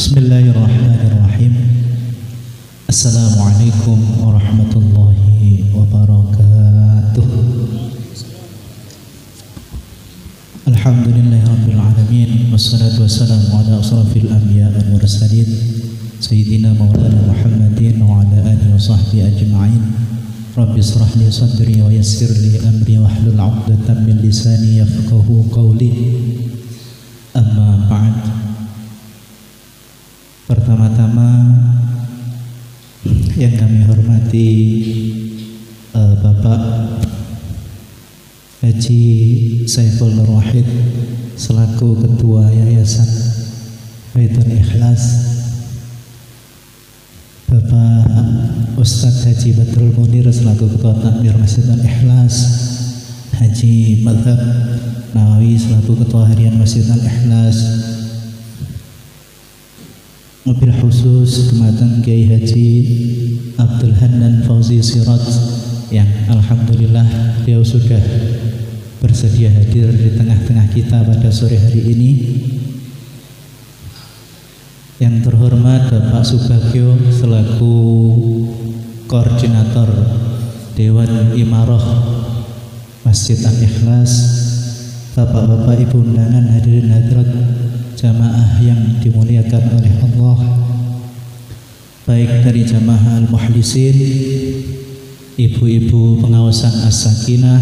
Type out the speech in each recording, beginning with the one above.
Bismillahirrahmanirrahim. Assalamualaikum warahmatullahi wabarakatuh. Alhamdulillahirabbil alamin, wassalatu wassalamu ala asrafil anbiya wal mursalin sayyidina maulana Muhammadin wa ala alihi wa sahbihi ajma'in. Rabbi israh li sadri wa yassir li amri wahlul 'uqdatam min lisani yafqahu qawli. Amma ba'd. Pertama-tama yang kami hormati Bapak Haji Saiful Nur Wahid selaku Ketua Yayasan Baitul Ikhlas, Bapak Ustadz Haji Badrul Munir selaku Ketua Takmir Masjidul Ikhlas, Haji Madhab Nawawi selaku Ketua Harian Masjidul Ikhlas, mobil khusus Kematan Kiai Haji Abdul Hanan Fauzi Sirat yang alhamdulillah beliau sudah bersedia hadir di tengah-tengah kita pada sore hari ini. Yang terhormat Bapak Subagio selaku Koordinator Dewan Imarah Masjid Al-Ikhlas, Bapak-bapak Ibu undangan hadirin hadirat jamaah yang dimuliakan oleh Allah, baik dari jamaah al-muhlisin, ibu-ibu pengawasan as-sakinah,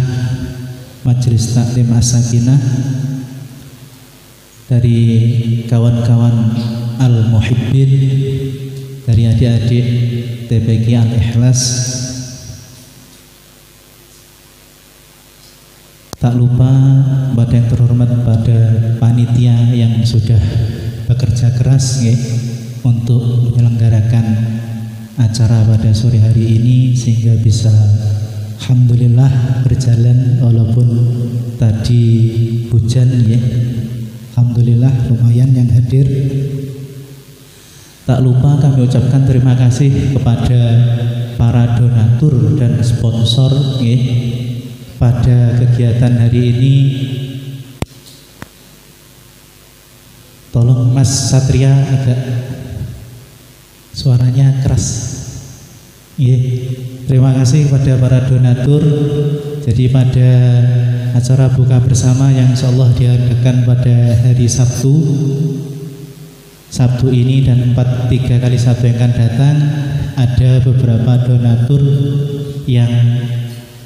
majelis taklim as-sakinah, dari kawan-kawan al-muhibbin, dari adik-adik TPQ Al-Ikhlas. Tak lupa pada yang terhormat pada panitia yang sudah bekerja keras untuk menyelenggarakan acara pada sore hari ini sehingga bisa alhamdulillah berjalan walaupun tadi hujan alhamdulillah lumayan yang hadir. Tak lupa kami ucapkan terima kasih kepada para donatur dan sponsor pada kegiatan hari ini. Tolong Mas Satria agak suaranya keras. Terima kasih kepada para donatur. Jadi pada acara buka bersama yang insyaallah diadakan pada hari Sabtu ini dan 3 kali Sabtu yang akan datang, ada beberapa donatur yang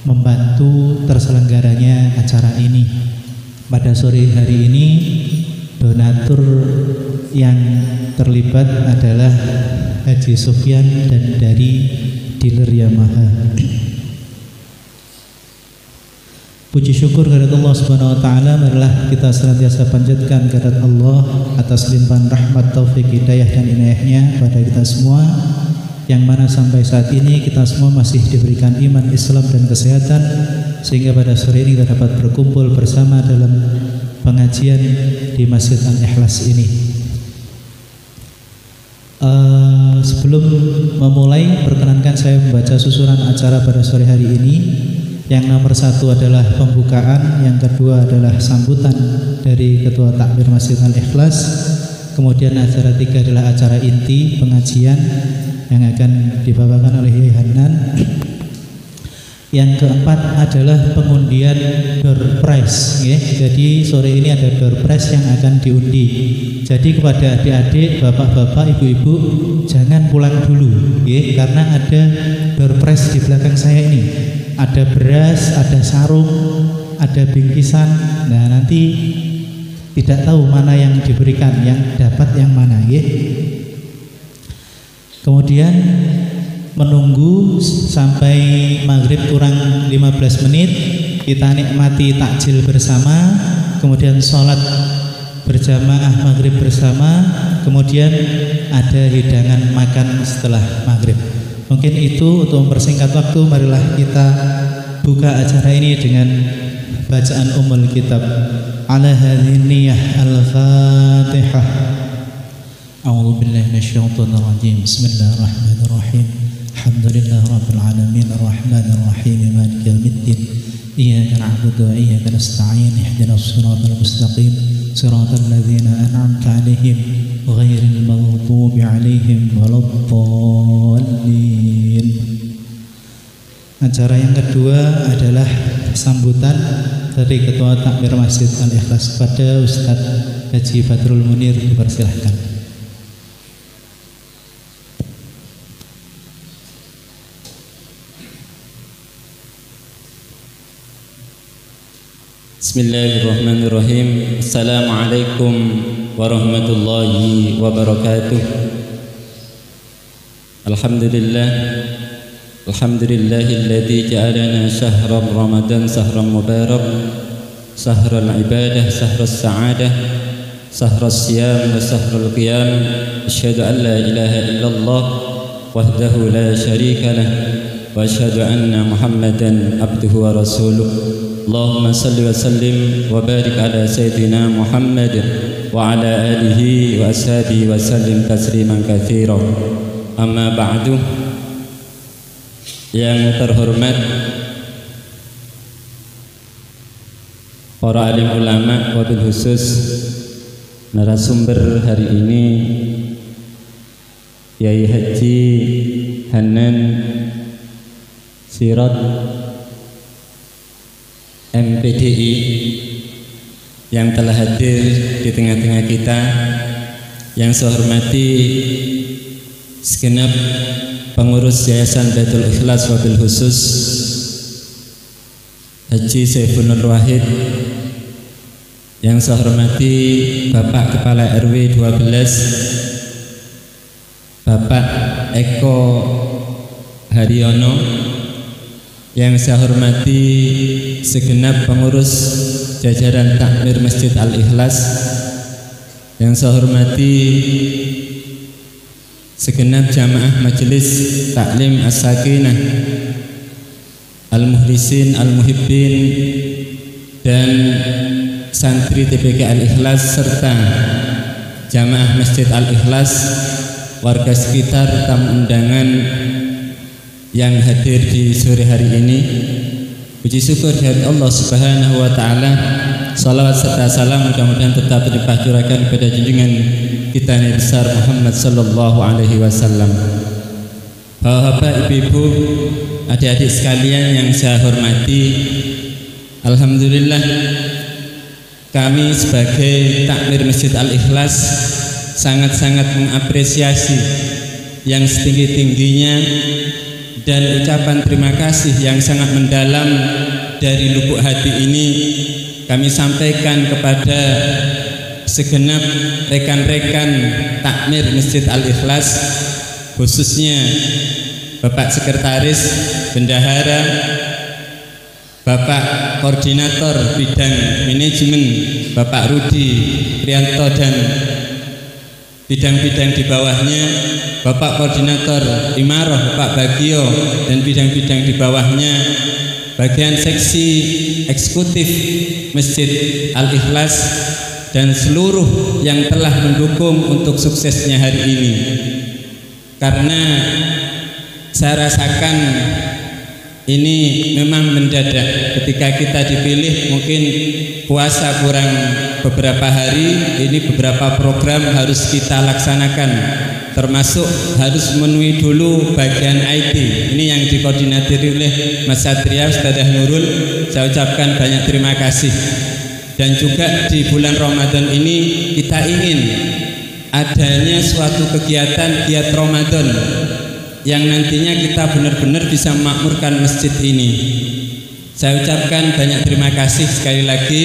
membantu terselenggaranya acara ini. Pada sore hari ini donatur yang terlibat adalah Haji Sufyan dan dari dealer Yamaha. Puji syukur kepada Allah Subhanahu wa taala, marilah kita senantiasa panjatkan kehadirat Allah atas limpahan rahmat, taufik, hidayah dan inayahnya pada kita semua, yang mana sampai saat ini kita semua masih diberikan iman, Islam dan kesehatan, sehingga pada sore ini kita dapat berkumpul bersama dalam pengajian di Masjid Al-Ikhlas ini. Sebelum memulai, perkenankan saya membaca susunan acara pada sore hari ini. Yang nomor 1 adalah pembukaan, yang kedua adalah sambutan dari Ketua Takmir Masjid Al-Ikhlas, kemudian acara 3 adalah acara inti pengajian yang akan dibawakan oleh Yai Hanan. Yang keempat adalah pengundian door prize. Jadi sore ini ada door prize yang akan diundi. Jadi kepada adik-adik, bapak-bapak, ibu-ibu, jangan pulang dulu, karena ada door prize di belakang saya ini. Ada beras, ada sarung, ada bingkisan. Nah, nanti tidak tahu mana yang diberikan, yang dapat yang mana, Kemudian menunggu sampai maghrib kurang 15 menit, kita nikmati takjil bersama, kemudian sholat berjamaah maghrib bersama, kemudian ada hidangan makan setelah maghrib. Mungkin itu untuk mempersingkat waktu, marilah kita buka acara ini dengan bacaan Ummul Kitab. Ala hadhihi niyyah al-Fatihah. A'udzu billahi minasyaitonir rajim. Bismillahirrahmanirrahim. Alhamdulillah rabbil alamin arrahmanir rahim maliki yaumiddin. Iyyaka na'budu wa iyyaka nasta'in ihdinas siratal mustaqim siratal ladzina an'amta 'alaihim ghairil maghdubi 'alaihim waladdallin. Acara yang kedua adalah sambutan dari Ketua Takmir Masjid Al-Ikhlas kepada Ustadz Haji Badrul Munir, dipersilahkan. Bismillahirrahmanirrahim. Assalamualaikum warahmatullahi wabarakatuh. Alhamdulillahilladzi ja'alana syahra Ramadan syahran mubarak, syahral ibadah, syahras sa'adah, syahras siyam wa syahral qiyam. Asyhadu an la ilaha illallah wahdahu la syarika lah wa asyhadu anna Muhammadan abduhu wa rasuluh. Allahumma salli wa sallim wa barik ala sayyidina Muhammad wa ala alihi wa ashabihi wa sallim tasliman katsira. Amma ba'du. Yang terhormat para alim ulama, wabil khusus narasumber hari ini Yai Haji Hanan Sirat MPDI yang telah hadir di tengah-tengah kita, yang saya hormati segenap pengurus Yayasan Baitul Ikhlas, wabil khusus Haji Saiful Nur Wahid, yang saya hormati Bapak Kepala RW 12 Bapak Eko Haryono, yang saya hormati segenap pengurus jajaran Takmir Masjid Al-Ikhlas, yang saya hormati segenap jamaah majelis taklim as-sakinah, al-muhlisin, al-muhibbin, dan santri TPK Al-Ikhlas serta jamaah Masjid Al-Ikhlas, warga sekitar, tamu undangan yang hadir di sore hari ini. Puji syukur dari Allah Subhanahu wa taala. Salawat serta salam mudah-mudahan tetap berlimpah curahkan kepada junjungan kita Nabi besar Muhammad sallallahu alaihi wasallam. Bapak, ibu-ibu, adik-adik sekalian yang saya hormati, alhamdulillah kami sebagai Takmir Masjid Al-Ikhlas sangat-sangat mengapresiasi yang setinggi-tingginya dan ucapan terima kasih yang sangat mendalam dari lubuk hati ini kami sampaikan kepada segenap rekan-rekan Takmir Masjid Al-Ikhlas, khususnya Bapak Sekretaris, Bendahara, Bapak Koordinator Bidang Manajemen Bapak Rudi Prianto, dan bidang-bidang di bawahnya Bapak Koordinator Imarah Bapak Bagio, dan bidang-bidang di bawahnya bagian seksi eksekutif Masjid Al-Ikhlas, dan seluruh yang telah mendukung untuk suksesnya hari ini. Karena saya rasakan ini memang mendadak. Ketika kita dipilih, mungkin puasa kurang beberapa hari, ini beberapa program harus kita laksanakan, termasuk harus memenuhi dulu bagian IT. Ini yang dikoordinasi oleh Mas Satria Ustadzah Nurul. Saya ucapkan banyak terima kasih. Dan juga di bulan Ramadan ini kita ingin adanya suatu kegiatan giat Ramadan yang nantinya kita benar-benar bisa memakmurkan masjid ini. Saya ucapkan banyak terima kasih sekali lagi,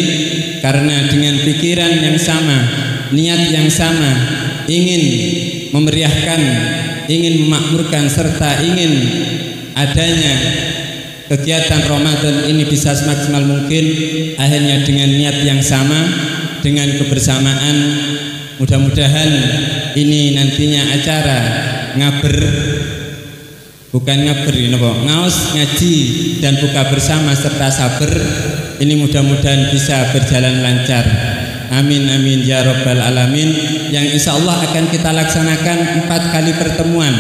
karena dengan pikiran yang sama, niat yang sama, ingin memeriahkan, ingin memakmurkan, serta ingin adanya kegiatan Ramadan ini bisa semaksimal mungkin, akhirnya dengan niat yang sama, dengan kebersamaan, mudah-mudahan ini nantinya acara ngaber, bukan ngaber ini kok, ngaos, ngaji, dan buka bersama serta sabar, ini mudah-mudahan bisa berjalan lancar. Amin amin ya rabbal alamin. Yang insya Allah akan kita laksanakan 4 kali pertemuan.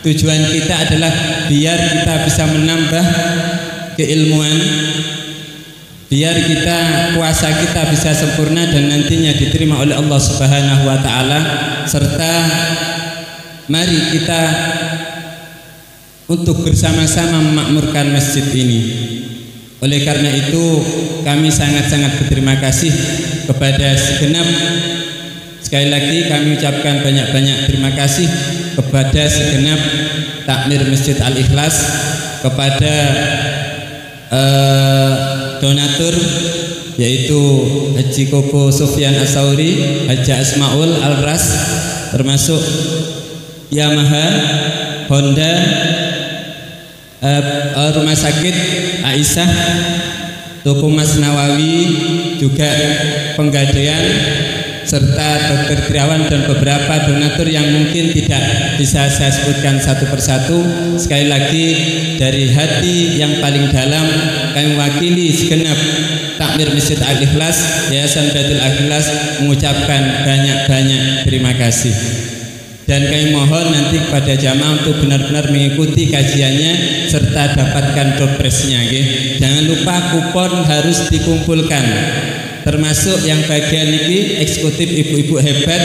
Tujuan kita adalah biar kita bisa menambah keilmuan, biar puasa kita bisa sempurna dan nantinya diterima oleh Allah Subhanahu wa taala, serta mari kita untuk bersama-sama memakmurkan masjid ini. Oleh karena itu kami sangat-sangat berterima kasih kepada segenap, sekali lagi kami ucapkan banyak-banyak terima kasih kepada segenap takmir Masjid Al-Ikhlas, kepada donatur yaitu Haji Koko Sufyan As-Sauri, Haji Asmaul Al-Ras, termasuk Yamaha, Honda, Rumah Sakit Aisyah, Toko Mas Nawawi, juga Penggadaian, serta Dr. Triawan dan beberapa donatur yang mungkin tidak bisa saya sebutkan satu persatu. Sekali lagi dari hati yang paling dalam kami mewakili segenap takmir Masjid Al-Ikhlas, Yayasan Baitul Ikhlas mengucapkan banyak-banyak terima kasih. Dan kami mohon nanti kepada jamaah untuk benar-benar mengikuti kajiannya serta dapatkan dopresnya. Jangan lupa kupon harus dikumpulkan, termasuk yang bagian ini eksekutif ibu-ibu hebat,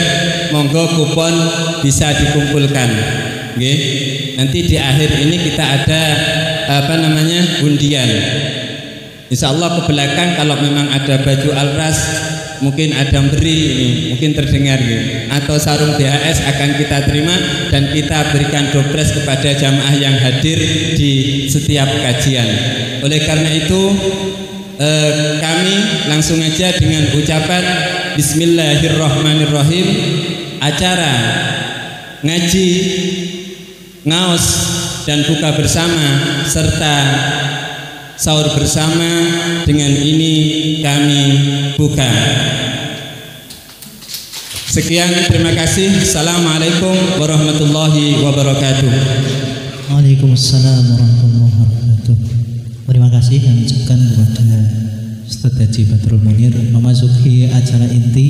monggo kupon bisa dikumpulkan. Nanti di akhir ini kita ada undian. Insya Allah ke belakang kalau memang ada baju Al-Ras, mungkin ada beri ini, mungkin terdengar atau sarung BHS akan kita terima dan kita berikan dopres kepada jamaah yang hadir di setiap kajian. Oleh karena itu kami langsung aja dengan ucapan Bismillahirrahmanirrahim. Acara ngaji, ngaos dan buka bersama serta sahur bersama dengan ini kami buka. Sekian, terima kasih. Assalamualaikum warahmatullahi wabarakatuh. Waalaikumsalam warahmatullahi wabarakatuh. Terima kasih kami ucapkan kepada Ustaz Haji Badrul Munir. Memasuki acara inti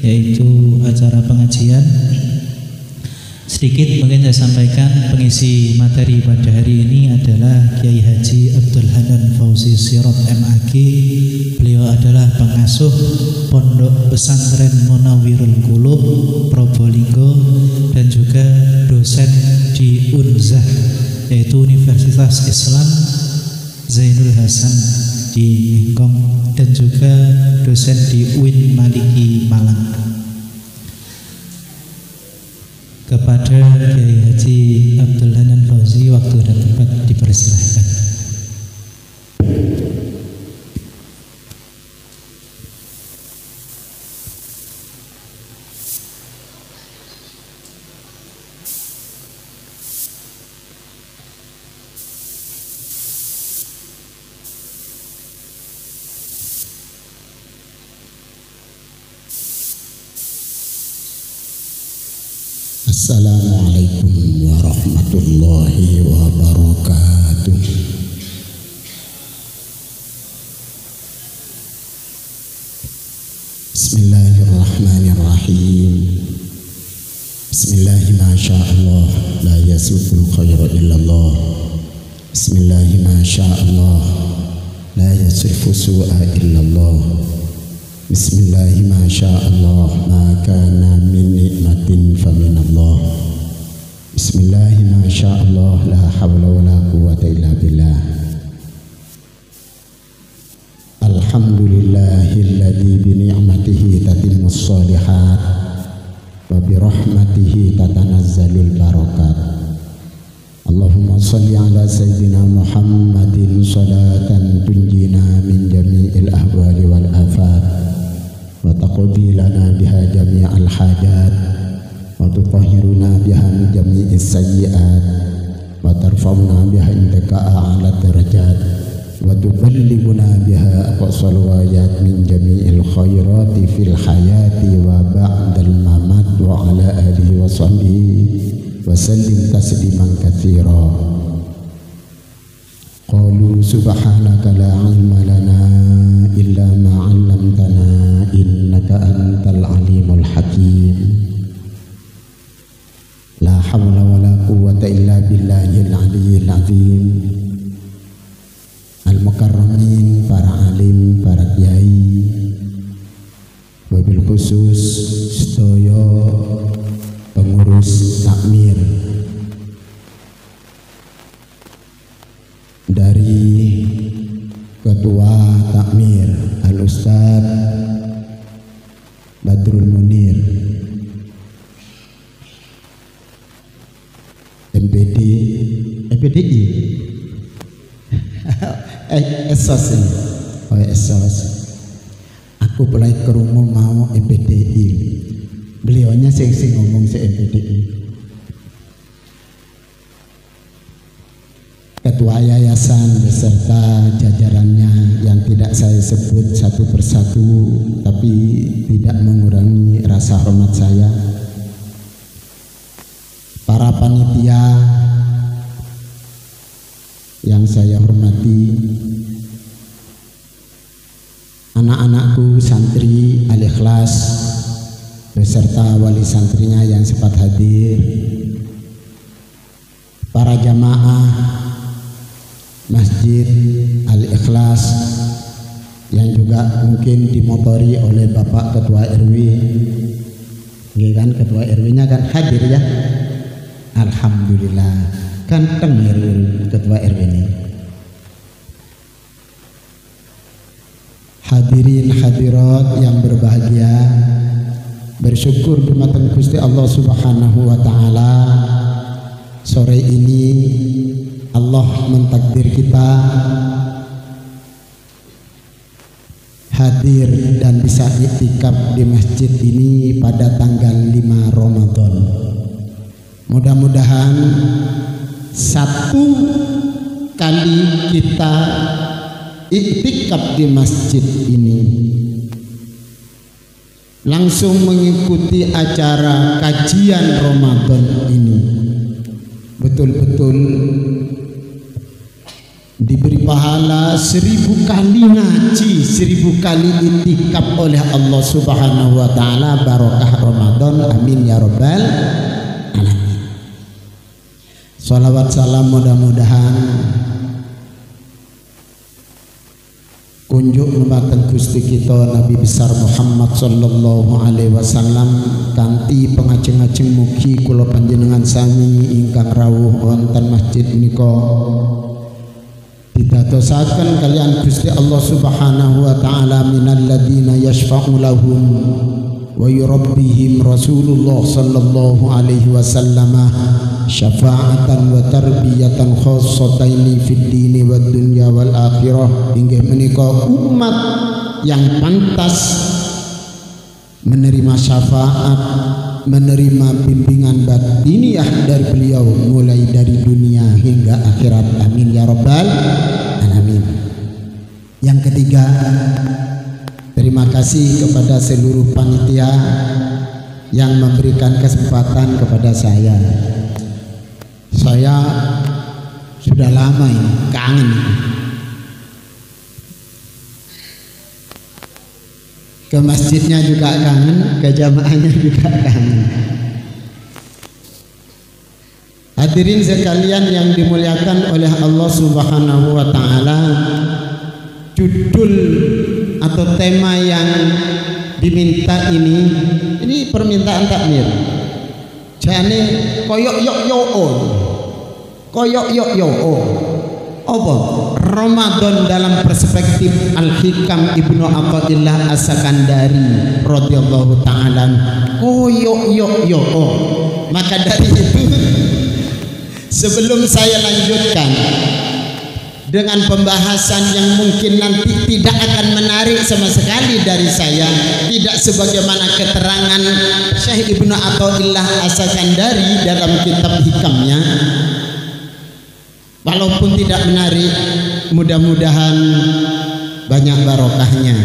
yaitu acara pengajian. Sedikit mungkin saya sampaikan pengisi materi pada hari ini adalah Kiai Haji Abdul Hanan Fauzi Sirot MAG. Beliau adalah pengasuh Pondok Pesantren Munawwirul Qulub Probolinggo dan juga dosen di UNZAH yaitu Universitas Islam Zainul Hasan di Ningkong dan juga dosen di UIN Maliki Malang. Kepada Kiai Haji Abdul Hanan Fauzi, waktu dan tempat dipersilahkan. Assalamualaikum warahmatullahi wabarakatuh. Bismillahirrahmanirrahim. Bismillahi masyaallah la yasuful khayra illallah. Bismillahi masyaallah la yasrifu su'a illallah. Bismillahi masyaallah ma kana min nikmatin faminallah. Bismillahi masyaallah la hawla wa la quwwata illa billah. Alhamdulillahilladzi bi ni'matihi tatimmus shalihat wa bi rahmatihi tatanazzalul barakat. Allahumma shalli ala sayyidina Muhammadin salatan tunjina min jami'il ahwali wal afat wa taqdi lana biha jami'al hajat wa tutahhiruna biha min jami'is sayyi'at wa tarfa'una biha indaka a'la darajat wa tuballighuna biha aqsal ghayat min jami'il khairati fil hayati wa ba'dal mamat wa ala alihi wa sahbihi wa sallim tasliman katsira. Qalu subhanaka la ilma lana illa ma 'allamtana innaka antal alimul hakim. La hawla wa la quwwata illa billahil aliyyil azim. Al-mukarramin, para alim, Yai, wabil khusus sedaya pengurus takmir dari Ketua Takmir Al-Ustaz Badrul Munir, MPDI Esos ini. Oh Esos, aku mulai kerungu mau MPDI, beliaunya sing ngomong si MPDI. Ketua yayasan beserta jajarannya yang tidak saya sebut satu persatu, tapi tidak mengurangi rasa hormat saya. Para panitia yang saya hormati, anak-anakku santri Al-Ikhlas beserta wali santrinya yang sempat hadir, para jamaah Masjid Al-Ikhlas yang juga mungkin dimotori oleh Bapak Ketua RW, kan Ketua RW-nya kan hadir ya, alhamdulillah, ganteng ya Ketua RW ini. Hadirin hadirat yang berbahagia, bersyukur dumateng Gusti Allah Subhanahu wa taala, sore ini Allah mentakdir kita hadir dan bisa iktikaf di masjid ini pada tanggal 5 Ramadan. Mudah-mudahan satu kali kita iktikaf di masjid ini langsung mengikuti acara kajian Ramadan ini, betul-betul diberi pahala 1000 kali ngaji, 1000 kali iktikaf oleh Allah Subhanahu wa taala. Barokah Ramadan, amin ya rabbal alamin. Salawat salam mudah-mudahan kunjuk numateng Gusti kita Nabi besar Muhammad sallallahu alaihi wasallam kanthi pengajeng-ajeng mugi kula panjenengan sami ingkang rawuh wonten masjid menika didadosaken kalian Gusti Allah Subhanahu wa taala minal ladzina yashfa'u lahum wa yurabbihim Rasulullah sallallahu alaihi wasallam syafa'atan wa tarbiyatan khassataini fid dini wad dunya wal akhirah. Inggih menika umat yang pantas menerima syafaat, menerima bimbingan batiniah dari beliau mulai dari dunia hingga akhirat, amin ya rabbal alamin. Yang ketiga, terima kasih kepada seluruh panitia yang memberikan kesempatan kepada saya. Saya sudah lama ini kangen, ke masjidnya juga kangen, ke jamaahnya juga kangen. Hadirin sekalian yang dimuliakan oleh Allah Subhanahu wa taala, judul atau tema yang diminta ini permintaan takmir. Jane koyok yo apa? Ramadan dalam perspektif Al-Hikam Ibnu Athaillah As-Sakandari radhiyallahu taala. Koyok yo. Maka dari itu sebelum saya lanjutkan dengan pembahasan yang mungkin nanti tidak akan menarik sama sekali dari saya, tidak sebagaimana keterangan Syekh Ibnu Athaillah As-Sakandari dalam kitab hikamnya, walaupun tidak menarik, mudah-mudahan banyak barokahnya,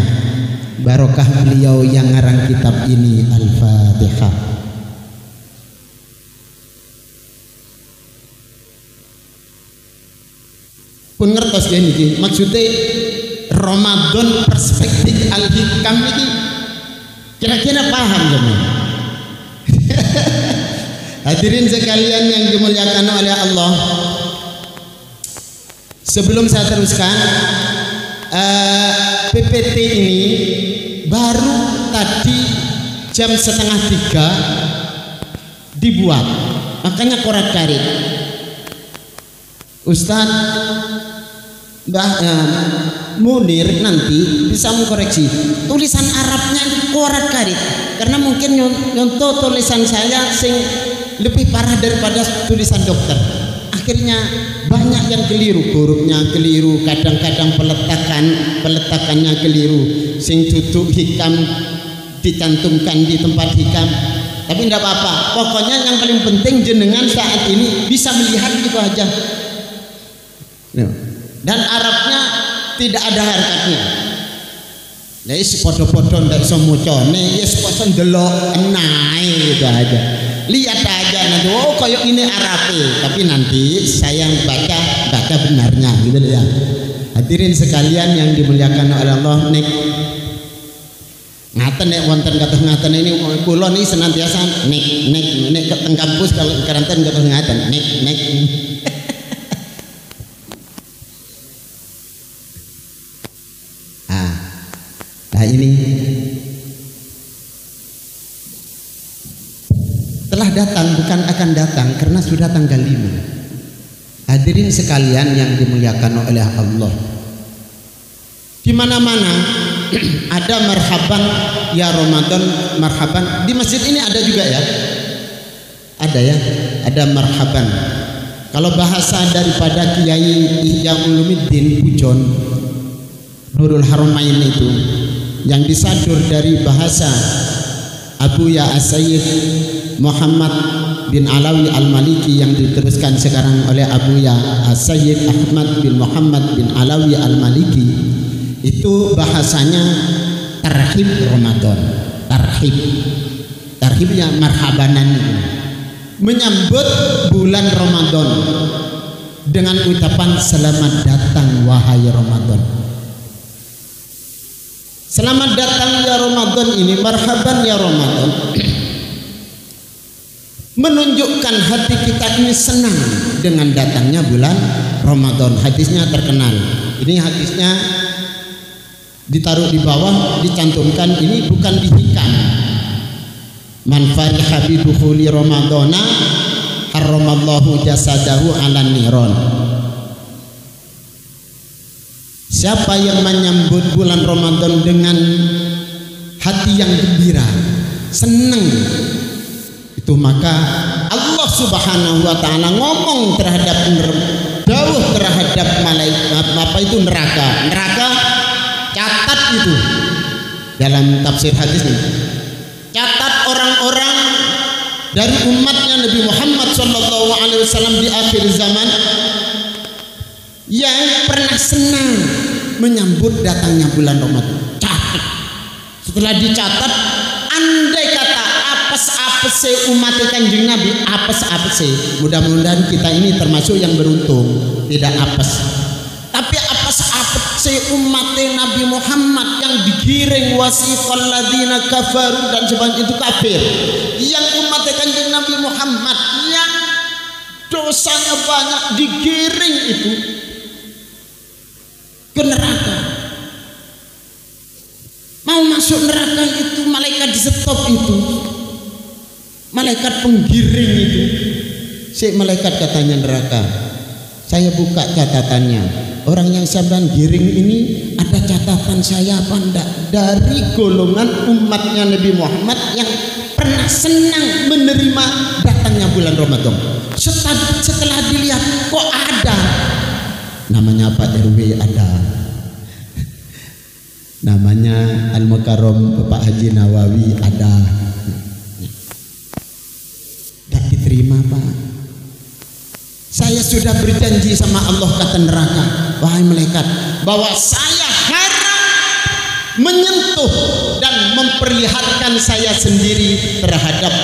barokah beliau yang ngarang kitab ini. Al-Fatihah. Pun ngertos ya ini maksudnya Ramadan perspektif Al-Hikam ini kira-kira paham teman? Hadirin sekalian yang dimuliakan oleh Allah, sebelum saya teruskan PPT ini baru tadi jam 2:30 dibuat, makanya korak-karik. Ustadz Munir nanti bisa mengkoreksi tulisan Arabnya itu korak-karik, karena mungkin nyontoh tulisan saya sing lebih parah daripada tulisan dokter. Akhirnya banyak yang keliru, hurufnya keliru, kadang-kadang peletakannya keliru, sing duduk hikam dicantumkan di tempat hikam. Tapi tidak apa-apa, pokoknya yang paling penting jenengan saat ini bisa melihat itu aja. Dan Arabnya tidak ada harakatnya. Nah, podo-podo ndak iso mocone, yes poso ndelok enae gitu aja. Lihat aja nanti, oh kayak ini Arabe, tapi nanti saya baca benarnya gitu ya. Hadirin sekalian yang dimuliakan oleh Allah, nek ngaten nek wonten kados ngaten ini kula niki senantiasa nek ke teng kampus kalau karanten kados ngaten nek Nah ini telah datang, bukan akan datang, karena sudah tanggal 5. Hadirin sekalian yang dimuliakan oleh Allah, di mana-mana ada marhaban ya Ramadan, marhaban. Di masjid ini ada juga ya, ada ya, ada marhaban. Kalau bahasa daripada Kiai Ihya Ulumuddin Pujon Nurul Haramain itu, yang disadur dari bahasa Abu Ya As-Sayyid Muhammad bin Alawi Al-Maliki, yang diteruskan sekarang oleh Abu Ya As-Sayyid Ahmad bin Muhammad bin Alawi Al-Maliki, itu bahasanya tarhib Ramadan. Tarhibnya marhabanan itu, menyambut bulan Ramadan dengan ucapan selamat datang wahai Ramadan. Selamat datang ya Ramadan ini, marhaban ya Ramadan, menunjukkan hati kita ini senang dengan datangnya bulan Ramadan. Hadisnya terkenal. Ini hadisnya ditaruh di bawah, dicantumkan, ini bukan dihikam. Man fariha bi dukhuli Ramadana harramallahu jasadahu 'alan niron. Siapa yang menyambut bulan Ramadan dengan hati yang gembira, senang, itu maka Allah Subhanahu wa taala ngomong terhadap dawuh terhadap malaikat apa itu neraka. Catat itu dalam tafsir hadis ini. Catat orang-orang dari umatnya Nabi Muhammad SAW di akhir zaman yang pernah senang menyambut datangnya bulan Ramadan. Catat. Setelah dicatat, andai kata apes-apes umat Kanjeng Nabi, apes-apes, mudah-mudahan kita ini termasuk yang beruntung, tidak apes. Tapi apes-apes umat Nabi Muhammad yang digiring wasiqal ladzina kafaru dan sebagainya itu kafir. Yang umat Kanjeng Nabi Muhammad yang dosanya banyak digiring itu ke neraka. Mau masuk neraka itu malaikat di stop itu, malaikat penggiring itu. Si malaikat katanya neraka, saya buka catatannya, orang yang sampean giring ini ada catatan saya apa enggak dari golongan umatnya Nabi Muhammad yang pernah senang menerima datangnya bulan Ramadan. Setelah dilihat kok ada namanya Pak RW, ada namanya Al-Mukarram Bapak Haji Nawawi, ada, tidak diterima Pak. Saya sudah berjanji sama Allah, kata neraka, wahai malaikat, bahwa saya haram menyentuh dan memperlihatkan saya sendiri terhadap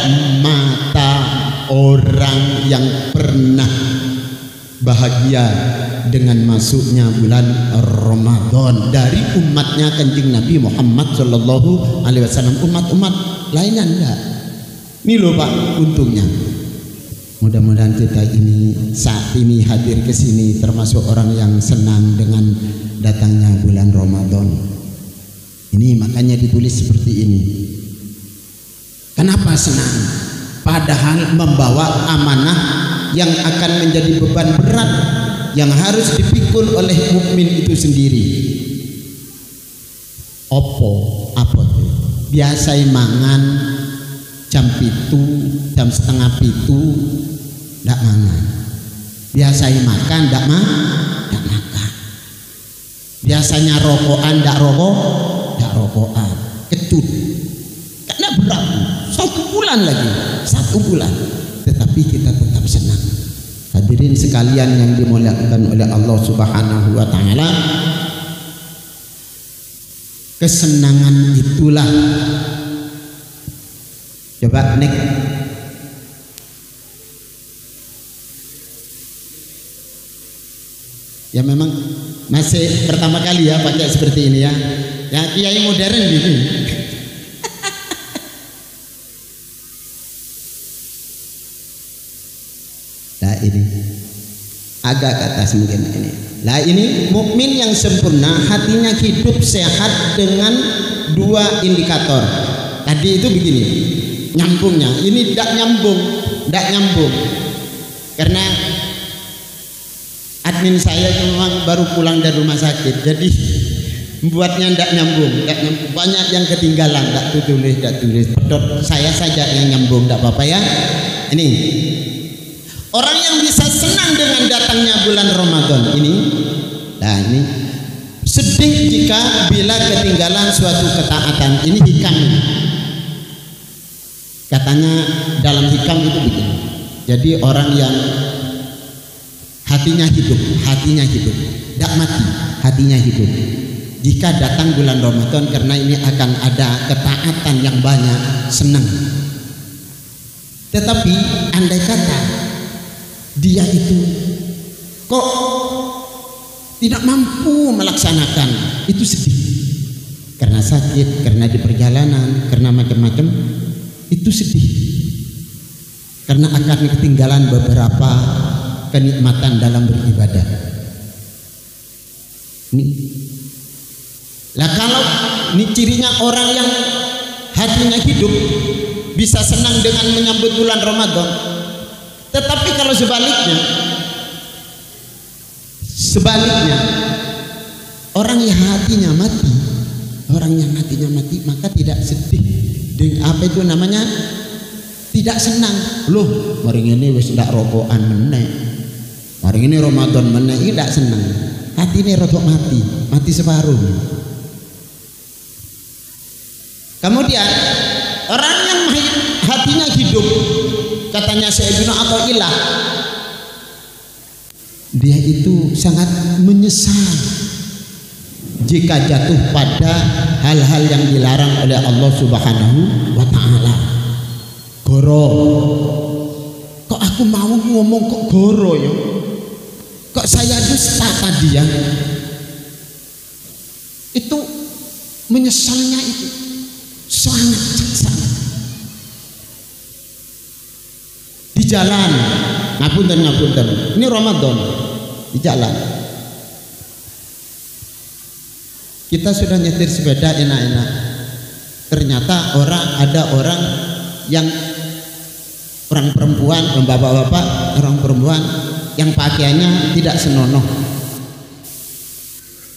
mata orang yang pernah bahagia dengan masuknya bulan Ramadan dari umatnya Kanjeng Nabi Muhammad Sallallahu Alaihi Wasallam. Umat-umat lainnya enggak. Ini loh Pak untungnya. Mudah-mudahan kita ini saat ini hadir ke sini termasuk orang yang senang dengan datangnya bulan Ramadan. Ini makanya ditulis seperti ini. Kenapa senang? Padahal membawa amanah yang akan menjadi beban berat yang harus dipikul oleh mukmin itu sendiri. Apa tuh? Biasa mangan jam 7, jam setengah 7 ndak mangan. Biasa makan ndak makan. Biasanya rokokan ndak rokokan. Kecut. Karena berat. 1 bulan lagi. 1 bulan. Tetapi kita tetap senang. Hadirin sekalian yang dimuliakan oleh Allah Subhanahu wa taala, kesenangan itulah. Coba next. Ya memang masih pertama kali ya pakai seperti ini ya. Ya kiai modern gitu. Nah ini agak ke atas mungkin ini. Nah ini mukmin yang sempurna, hatinya hidup sehat dengan 2 indikator. Tadi itu begini, nyambungnya. Ini tidak nyambung. Karena admin saya memang baru pulang dari rumah sakit, jadi membuatnya tidak nyambung. Banyak yang ketinggalan, tidak tulis. Pedot saya saja yang nyambung, tidak apa-apa ya. Ini orang yang bisa senang dengan datangnya bulan Ramadan ini. Nah ini sedih jika bila ketinggalan suatu ketaatan. Ini hikam. Katanya dalam hikam itu begini. Jadi orang yang hatinya hidup, tidak mati, hatinya hidup. Jika datang bulan Ramadan, karena ini akan ada ketaatan yang banyak, senang. Tetapi andai kata dia itu kok tidak mampu melaksanakan, itu sedih. Karena sakit, karena di perjalanan, karena macam-macam, itu sedih. Karena akan ketinggalan beberapa kenikmatan dalam beribadah. Lah kalau ini cirinya orang yang hatinya hidup bisa senang dengan menyambut bulan Ramadan. Tetapi kalau sebaliknya orang yang hatinya mati, maka tidak sedih. Dengan apa itu namanya? Tidak senang. Loh, hari ini wis ndak rokokan meneh. Hari ini Ramadan meneh, ini tidak senang. Hati ini rodok mati separuh. Kemudian orang yang hatinya hidup, katanya Sayyidina Athaillah, dia itu sangat menyesal jika jatuh pada hal-hal yang dilarang oleh Allah Subhanahu wa taala. Goro, kok aku mau ngomong kok goro ya? Kok saya dusta tadi ya? Itu menyesalnya itu sangat. Di jalan, ngapunten. Ini Ramadan, di jalan. Kita sudah nyetir sepeda enak-enak. Ternyata ada orang yang orang perempuan, bapak-bapak, orang perempuan yang pakaiannya tidak senonoh.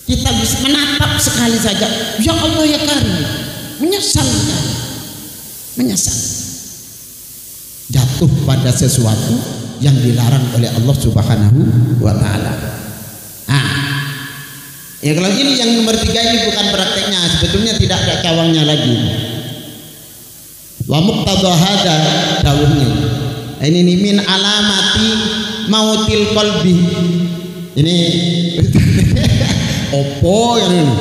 Kita bisa menatap sekali saja, ya Allah ya Karim, menyesal. Jatuh pada sesuatu yang dilarang oleh Allah Subhanahu wa taala. Ya kalau ini yang nomor 3 ini bukan prakteknya, sebetulnya tidak ada cawangnya lagi. Wa muqtada hada dawuhnya. Ini min alamati mautil qalbi. Ini opo yang ini?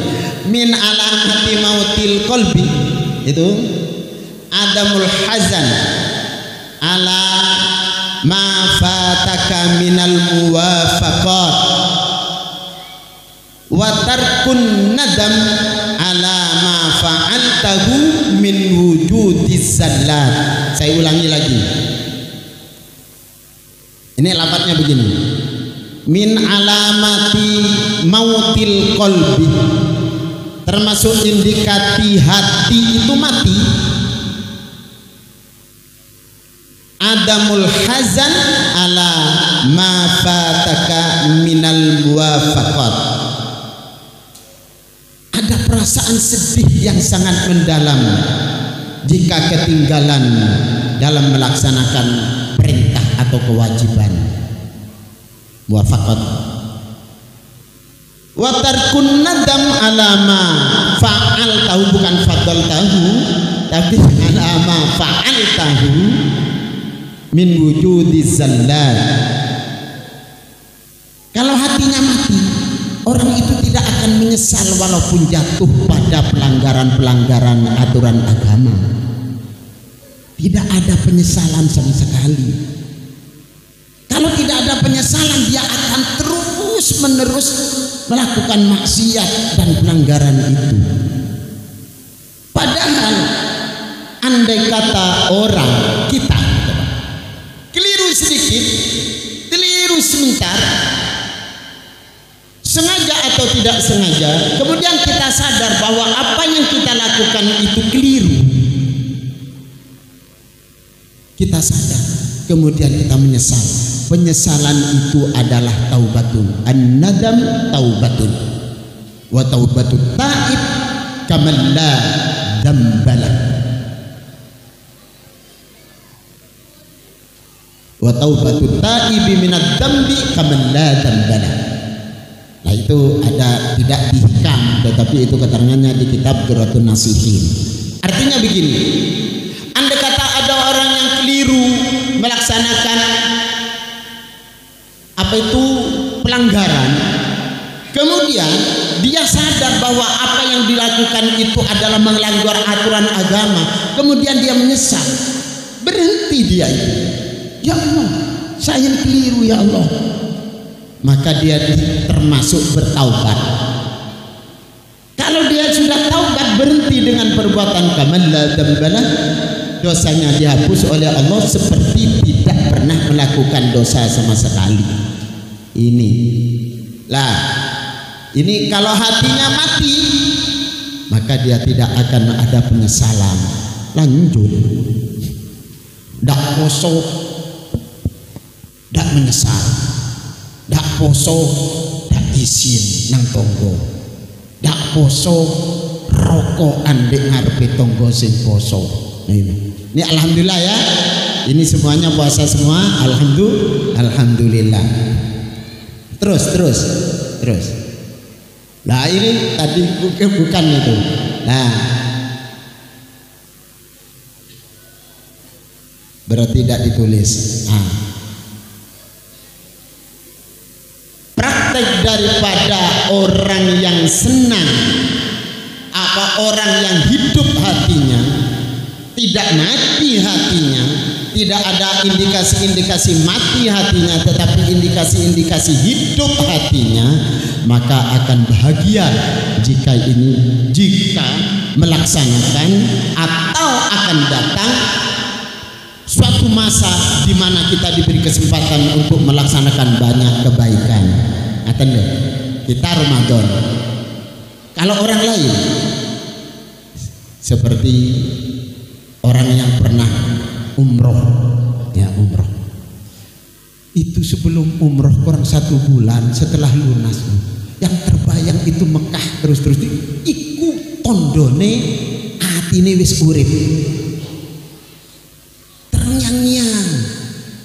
Min alamati mautil qalbi itu adamul hazan ala ma fataka minal muwafaqat wa tarkun nadam ala ma fa'altahu min wujudis zallat. Saya ulangi lagi. Ini lafadznya begini. Min alamati mautil qalbi, termasuk indikasi hati itu mati, adamul hazan ala ma fataka minal muwafaqat. Ada perasaan sedih yang sangat mendalam jika ketinggalan dalam melaksanakan perintah atau kewajiban. Muwafaqat. Wa tarkun nadam alama fa'al tahu, bukan fadl tahu, tapi alama fa'al tahu min wujudi zallat. Kalau hatinya mati, orang itu tidak akan menyesal walaupun jatuh pada pelanggaran-pelanggaran aturan agama. Tidak ada penyesalan sama sekali. Kalau tidak ada penyesalan, dia akan terus menerus melakukan maksiat dan pelanggaran itu. Padahal andai kata orang kita keliru sedikit, keliru sebentar, sengaja atau tidak sengaja, kemudian kita sadar bahwa apa yang kita lakukan itu keliru, kita sadar, kemudian kita menyesal. Penyesalan itu adalah taubatun. An-nadam taubatun. Wa taubatut ta'ib kaman la dzambala. Wa taubatut ta'ib minad dzambi kaman la dzambala. Nah itu ada, tidak dihikam, tetapi itu keterangannya di kitab Duratun Nasihin. Artinya begini, andai kata ada orang yang keliru melaksanakan apa itu pelanggaran, kemudian dia sadar bahwa apa yang dilakukan itu adalah melanggar aturan agama, kemudian dia menyesal, berhenti dia itu, ya Allah saya keliru ya Allah, maka dia termasuk bertaubat. Kalau dia sudah taubat, berhenti dengan perbuatan kaman la dzambala, dosanya dihapus oleh Allah seperti tidak pernah melakukan dosa sama sekali. Ini lah, ini kalau hatinya mati, maka dia tidak akan ada penyesalan. Lanjut, dak poso, dak menyesal, dak poso, dak isin nang tonggo, dak poso rokok andek ngarepe tonggo sing poso. Ini alhamdulillah ya, ini semuanya puasa semua, alhamdulillah. Terus. Nah ini tadi bukan itu. Nah, berarti tidak ditulis. Nah, praktek daripada orang yang senang, apa orang yang hidup hatinya, tidak mati hatinya, tidak ada indikasi-indikasi mati hatinya, tetapi indikasi-indikasi hidup hatinya, maka akan bahagia jika melaksanakan atau akan datang suatu masa di mana kita diberi kesempatan untuk melaksanakan banyak kebaikan. Atau kita Ramadan, kalau orang lain seperti orang yang pernah umroh, ya umroh itu sebelum umroh kurang 1 bulan setelah lunas, yang terbayang itu Mekah terus iku tondone atine wis urip terngiang-ngiang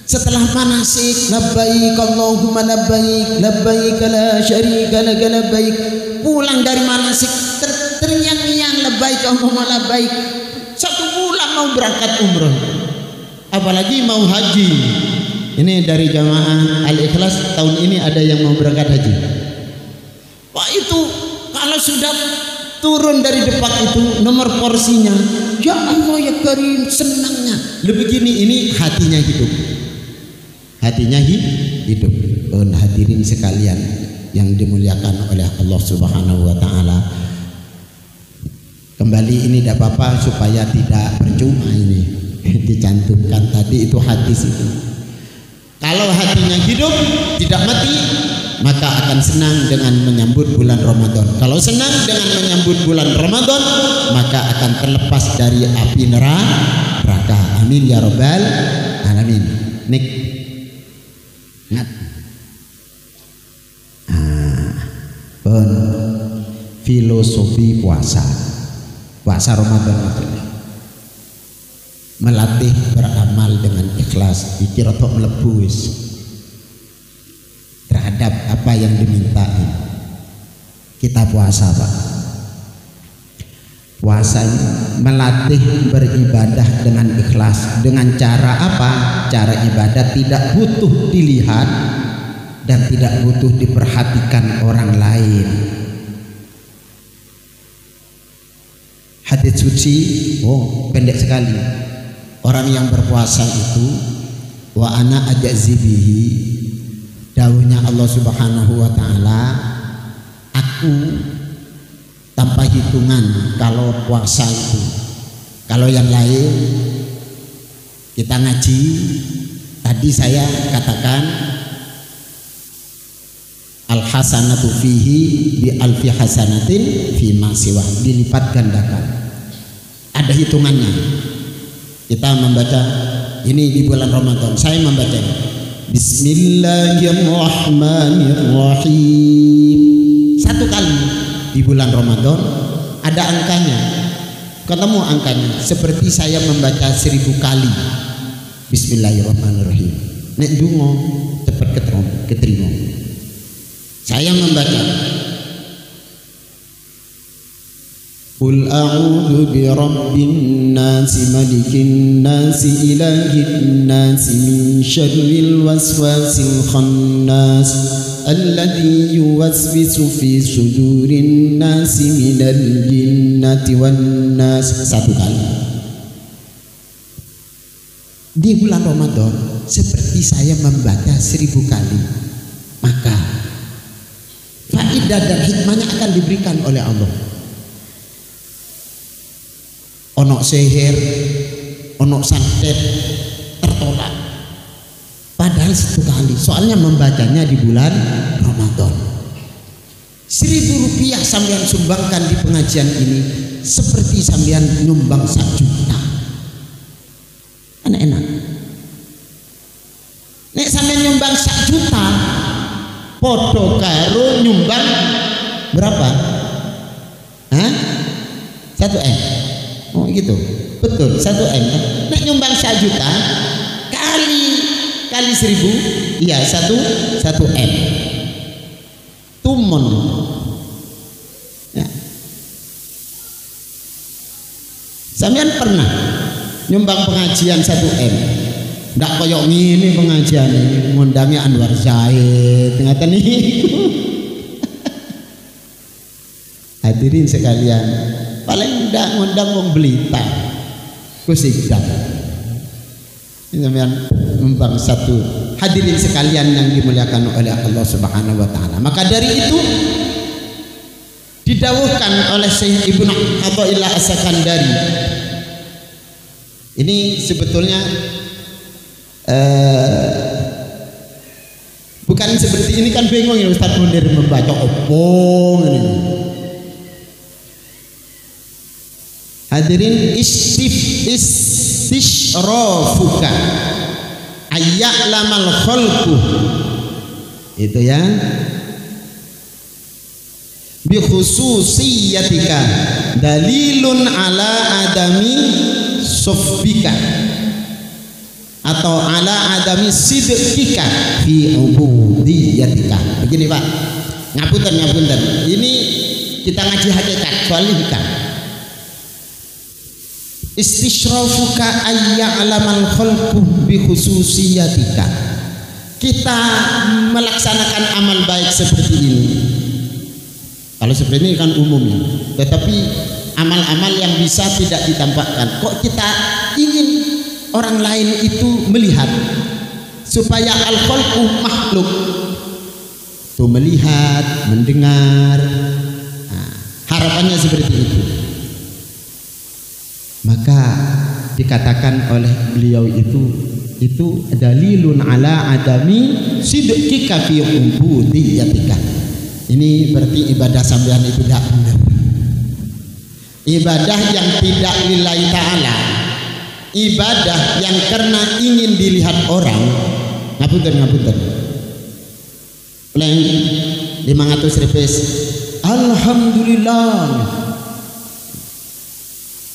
setelah manasik, labbaik Allahumma labbaik labbaik la syarika lak labbaik, pulang dari manasik terngiang-ngiang labbaik Allahumma labbaik, 1 bulan mau berangkat umroh, apalagi mau haji. Ini dari jamaah Al-Ikhlas tahun ini ada yang mau berangkat haji. Wah itu kalau sudah turun dari depak itu nomor porsinya, ya Allah ya Karim, senangnya. Begini, ini hatinya hidup. Hatinya hidup. Hadirin sekalian yang dimuliakan oleh Allah Subhanahu wa taala. Kembali ini tidak apa-apa supaya tidak percuma ini dicantumkan tadi itu hadis itu. Kalau hatinya hidup, tidak mati, maka akan senang dengan menyambut bulan Ramadan. Kalau senang dengan menyambut bulan Ramadan, maka akan terlepas dari api neraka. Amin ya rabbal alamin. Nik, ingat. Pun filosofi puasa Ramadan itu melatih beramal dengan ikhlas, pikir atau melebu terhadap apa yang dimintai. Kita puasa, Pak. Puasa ini melatih beribadah dengan ikhlas. Dengan cara apa? Cara ibadah tidak butuh dilihat dan tidak butuh diperhatikan orang lain. Hadits suci, pendek sekali. Orang yang berpuasa itu wa ana ajazibihi, dawuhnya Allah Subhanahu wa taala, aku tanpa hitungan kalau puasa itu. Kalau yang lain kita ngaji, tadi saya katakan al hasanatu fihi bi alfi hasanatin fi ma siwa, dilipat gandakan. Ada hitungannya. Kita membaca ini di bulan Ramadan, saya membaca Bismillahirrahmanirrahim 1 kali di bulan Ramadan, ada angkanya, ketemu angkanya, seperti saya membaca 1000 kali Bismillahirrahmanirrahim. Nek dungo cepat keterima. Saya membaca Qul a'udzu birabbin nasi malikin nasi ilahin nasi min syarril waswasil khannas alladzi yuwaswisu fi sudurin nasi minal jinnati wan nas 1 kali. Di bulan Ramadan seperti saya membaca 1000 kali, maka faedah dan hikmahnya akan diberikan oleh Allah. Onok sihir, onok santet tertolak, padahal 1 kali. Soalnya membacanya di bulan Ramadan. 1.000 rupiah sampean sumbangkan di pengajian ini seperti sampean nyumbang 1 juta. Enak. Nek sampean nyumbang 1 juta, podo karo nyumbang berapa? 1 M. Oh gitu, betul 1 M. Nek nyumbang 1 juta kali 1000, iya 1 M. Tumon. Ya. Sampean pernah nyumbang pengajian 1 M? Ndak koyok ngene pengajian ini, ngundangnya Anwar Zaid, ngaten niku. Hadirin sekalian, paling ndak ngundang wong Blitar. Kusikap. Ini sampean nyumbang 1. Hadirin sekalian yang dimuliakan oleh Allah Subhanahu wa taala. Maka dari itu didawuhkan oleh Syekh Ibnu Athaillah As-Sakandari. Ini sebetulnya bukan seperti ini, kan bingung ya Ustaz Munir membaca opong ini. Hadirin, istishrafuka ayya'lamal khalqu, itu ya, bi khususiyatika dalilun ala adami sufbika atau ala adami sidqika fi ubudiyatika. Begini Pak, ngapunten, ini kita ngaji hakikat soal hikam. Istishrafuka ayya'lamal khalqu bi khususiyatika. Kita melaksanakan amal baik seperti ini. Kalau seperti ini kan umumnya, tetapi amal-amal yang bisa tidak ditampakkan, kok kita ingin orang lain itu melihat, supaya al-khalqu makhluk itu melihat, mendengar. Harapannya seperti itu. Maka dikatakan oleh beliau itu itu dalilun ala adami sidqika fi ubudiyatika. Ini berarti ibadah sampean itu tidak benar. Ibadah yang tidak lillahi ta'ala, ibadah yang karena ingin dilihat orang, ngapunten Pleng 500 ripis alhamdulillah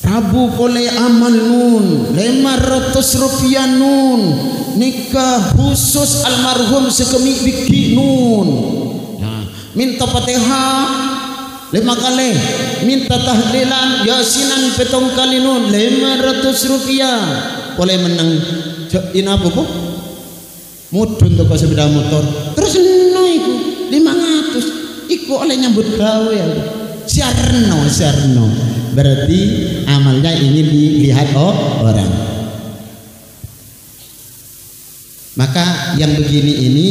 Rabu boleh amal nun 500 rupiah nun nikah khusus almarhum sekemi biki nun. Nah, minta Fatihah 5 kali, minta tahlilan yasinan 7 kali nun 500 rupiah. Boleh menang ini apa bu? Mudun toko sepeda motor terus no iku 500 iku oleh nyambut gawe ya. Siarno berarti amalnya ingin dilihat orang. Maka yang begini ini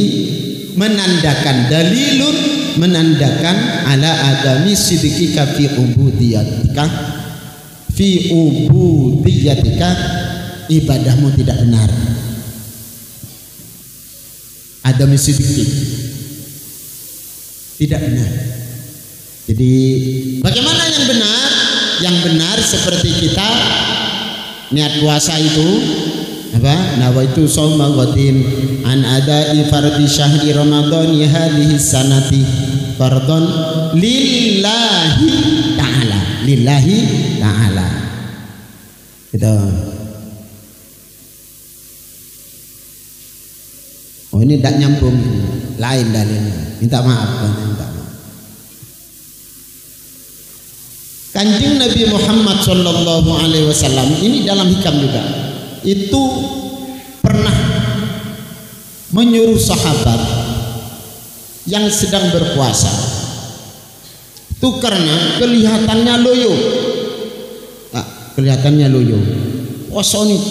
menandakan dalilun, menandakan ala adami sidqika fi ubudiyatika, ibadahmu tidak benar. Adami sidqi tidak benar. Jadi bagaimana yang benar? Yang benar seperti kita niat puasa itu apa? Nawaitu shauma ghadin an ada'i fardhi syahri ramadhani hadhihi sanati fardhon lillahi ta'ala. Lillahi ta'ala. Gitu. Oh ini tidak nyambung, lain dalilnya. Minta maaf. Kanjeng Nabi Muhammad Sallallahu Alaihi Wasallam ini dalam hikam juga itu pernah menyuruh sahabat yang sedang berpuasa itu karena kelihatannya loyo, poso nih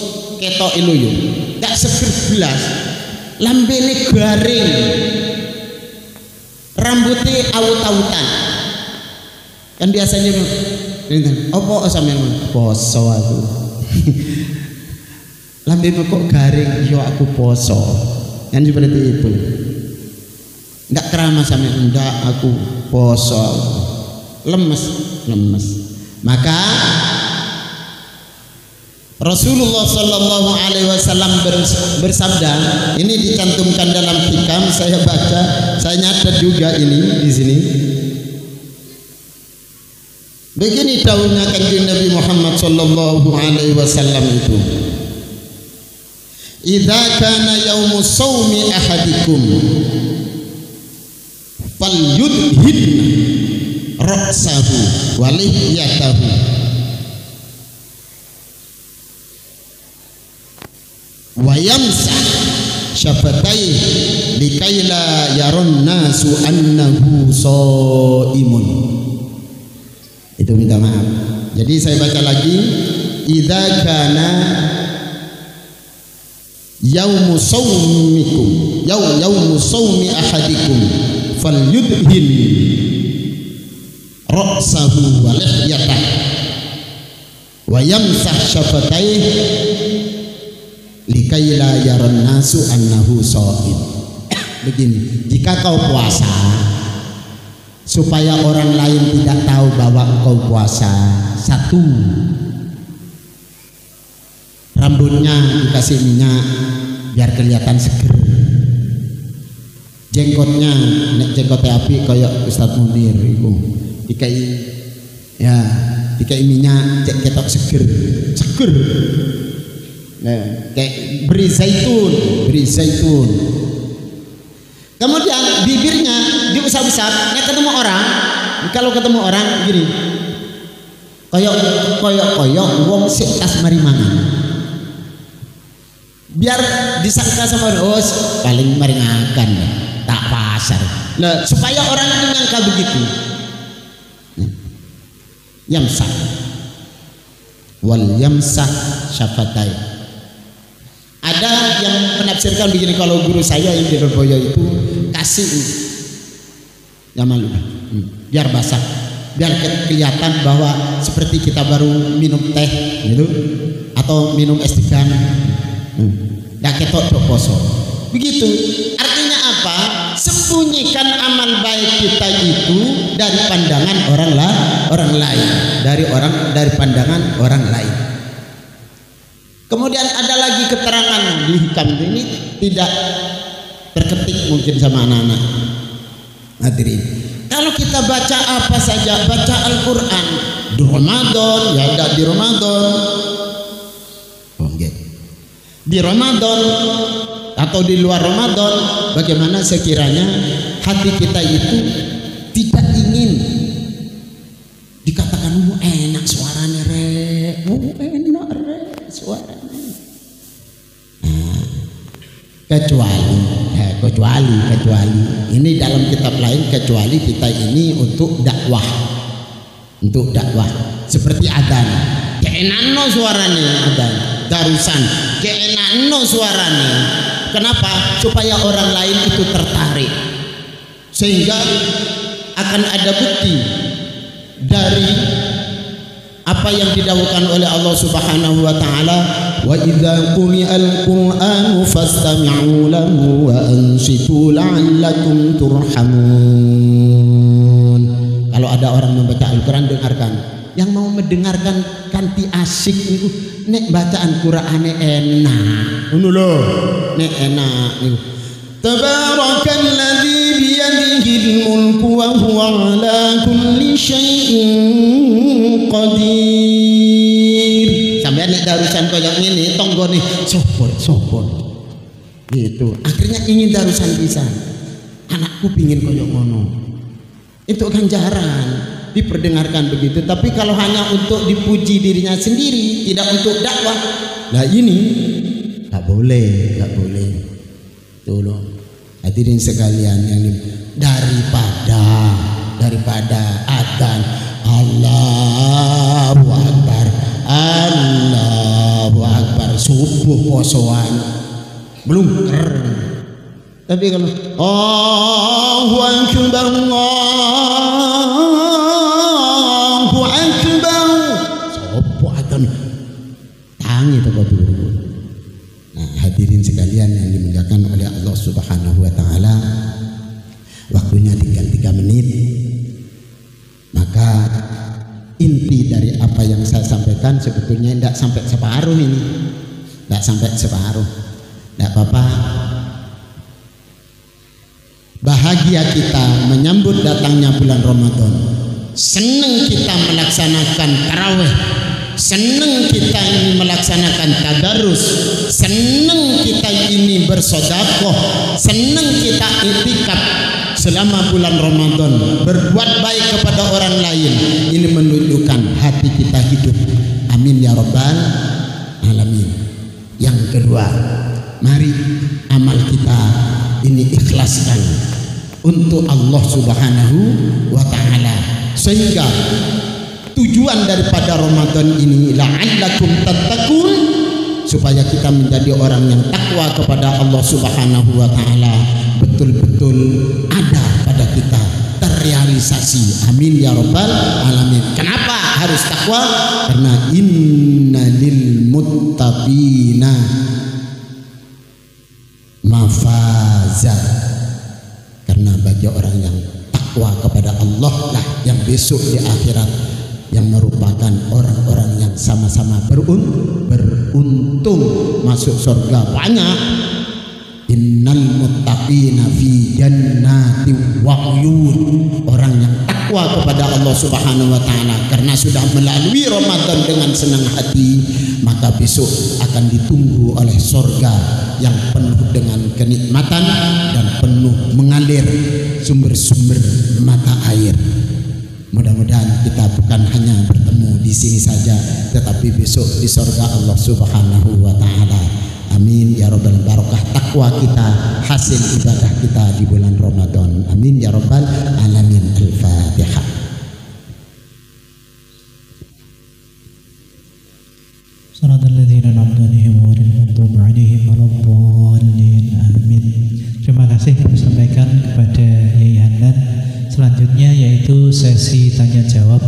ketok loyo, tak seger belas, lambene garing, rambutnya awut-awutan. Kan biasanya apa sampean poso aku. Lambemu kok garing, yo aku poso. Kan seperti itu. Enggak keramas sampean, enggak aku poso. Lemes. Maka Rasulullah Sallallahu Alaihi Wasallam bersabda, ini dicantumkan dalam hikam, saya baca, saya nyatet juga ini di sini. Begini dawuhnya kanjeng Nabi Muhammad Sallallahu Alaihi Wasallam itu, idza kana yaumu shaumi ahadikum falyudhin ra'sahu wa lihyatahu wa yamsah syafataihi likaila yaron nasu annahu shaimun. Itu minta maaf. Jadi saya baca lagi, idza kana yaumu shaumikum yaumu shaumi ahadikum falyudhin ra'sahu wa lihyatahu wa yamsah syafataihi likaila yaron nasu annahu shaim. Begini, jika kau puasa supaya orang lain tidak tahu bahwa engkau puasa, satu, rambutnya dikasih minyak biar kelihatan seger, jenggotnya nek jenggotnya api kayak Ustadz Munir itu dikai minyak cek ketok seger. Nah, kayak beri zaitun. Kemudian bibirnya diusap-usap. Nek ketemu orang, kalau ketemu orang gini, koyok wong sik tas mari mangan. Biar disangka sama orang, paling mari makan tak pasar. Nah, supaya orang itu nyangka begitu. Yamsah wal yamsah syafatai. Ada yang menafsirkan begini, kalau guru saya yang di Lurboyo itu kasih ya malu biar basah, biar kelihatan bahwa seperti kita baru minum teh gitu atau minum es degan. ndak ketok dok poso. Begitu. Artinya apa? Sembunyikan amal baik kita itu dari pandangan orang lain, dari pandangan orang lain. Kemudian ada lagi keterangan di hikam ini tidak terketik mungkin sama anak-anak hadirin. Kalau kita baca apa saja, baca Al-Quran di Ramadan, ya ada di Ramadan, di Ramadan atau di luar Ramadan, bagaimana sekiranya hati kita itu tidak ingin dikatakan enak suaranya rek, enak rek suaranya. Nah, kecuali ini dalam kitab lain, kecuali kita ini untuk dakwah seperti adzan, keenakno suaranya adzan, darusan keenakno suaranya. Kenapa? Supaya orang lain itu tertarik, sehingga akan ada bukti dari apa yang didawukan oleh Allah Subhanahu wa taala, wa idza quri'al qur'anu fastami'u lahu wa ansitu la'allakum turhamun. Kalau ada orang membaca Al-Qur'an, dengarkan. Yang mau mendengarkan kanti asik niku nek bacaan Qur'ane enak. Ngono lho, nek enak niku. Tabarakalladzi biyadihil mulku wa huwa ala kulli syai'in qadir. Sampeyan nek darusan koyo ngene tanggane sopor. Gitu. Akhirnya ingin darusan pisan. Anakku pingin koyo ngono. Itu ganjaran diperdengarkan begitu. Tapi kalau hanya untuk dipuji dirinya sendiri, tidak untuk dakwah, nah ini nggak boleh. Tolong hadirin sekalian yang daripada adzan Allahu Akbar subuh posoan belum tapi kalau Allahu Akbar sopo adzan tangi to dulu. Nah, hadirin sekalian yang dimuliakan oleh Allah Subhanahu wa taala, waktunya tinggal 3 menit. Maka inti dari apa yang saya sampaikan sebetulnya tidak sampai separuh ini. Tidak sampai separuh. Tidak apa-apa. Bahagia kita menyambut datangnya bulan Ramadan. Senang kita melaksanakan tarawih. Senang kita ini melaksanakan tadarus, senang kita ini bersedekah, senang kita iktikaf selama bulan Ramadan, berbuat baik kepada orang lain. Ini menunjukkan hati kita hidup. Amin ya rabbal alamin. Yang kedua, mari amal kita ini ikhlaskan untuk Allah Subhanahu wa taala, sehingga tujuan daripada Ramadan ini la'allakum tattaqun, supaya kita menjadi orang yang takwa kepada Allah Subhanahu wa taala, betul-betul ada pada kita, terrealisasi. Amin ya rabbal alamin. Kenapa harus takwa? Karena innalil muttaqina mafazah. Karena bagi orang yang takwa kepada Allah lah yang besok di akhirat yang merupakan orang-orang yang sama-sama beruntung masuk surga banyak. Innal muttaqina fi jannati wa uyun. Orang yang takwa kepada Allah Subhanahu wa taala karena sudah melalui Ramadan dengan senang hati, maka besok akan ditunggu oleh surga yang penuh dengan kenikmatan dan penuh mengalir sumber-sumber mata air. Mudah-mudahan kita bukan hanya bertemu di sini saja, tetapi besok di surga Allah Subhanahu wa taala. Amin ya rabbal barokah takwa kita, hasil ibadah kita di bulan Ramadan. Amin ya rabbal alamin. Al-Fatihah. Shiratal ladzina an'amta 'alaihim ghairil maghdubi 'alaihim waladdallin. Amin. Terima kasih kami sampaikan kepada Yai Hanan. Selanjutnya yaitu sesi tanya jawab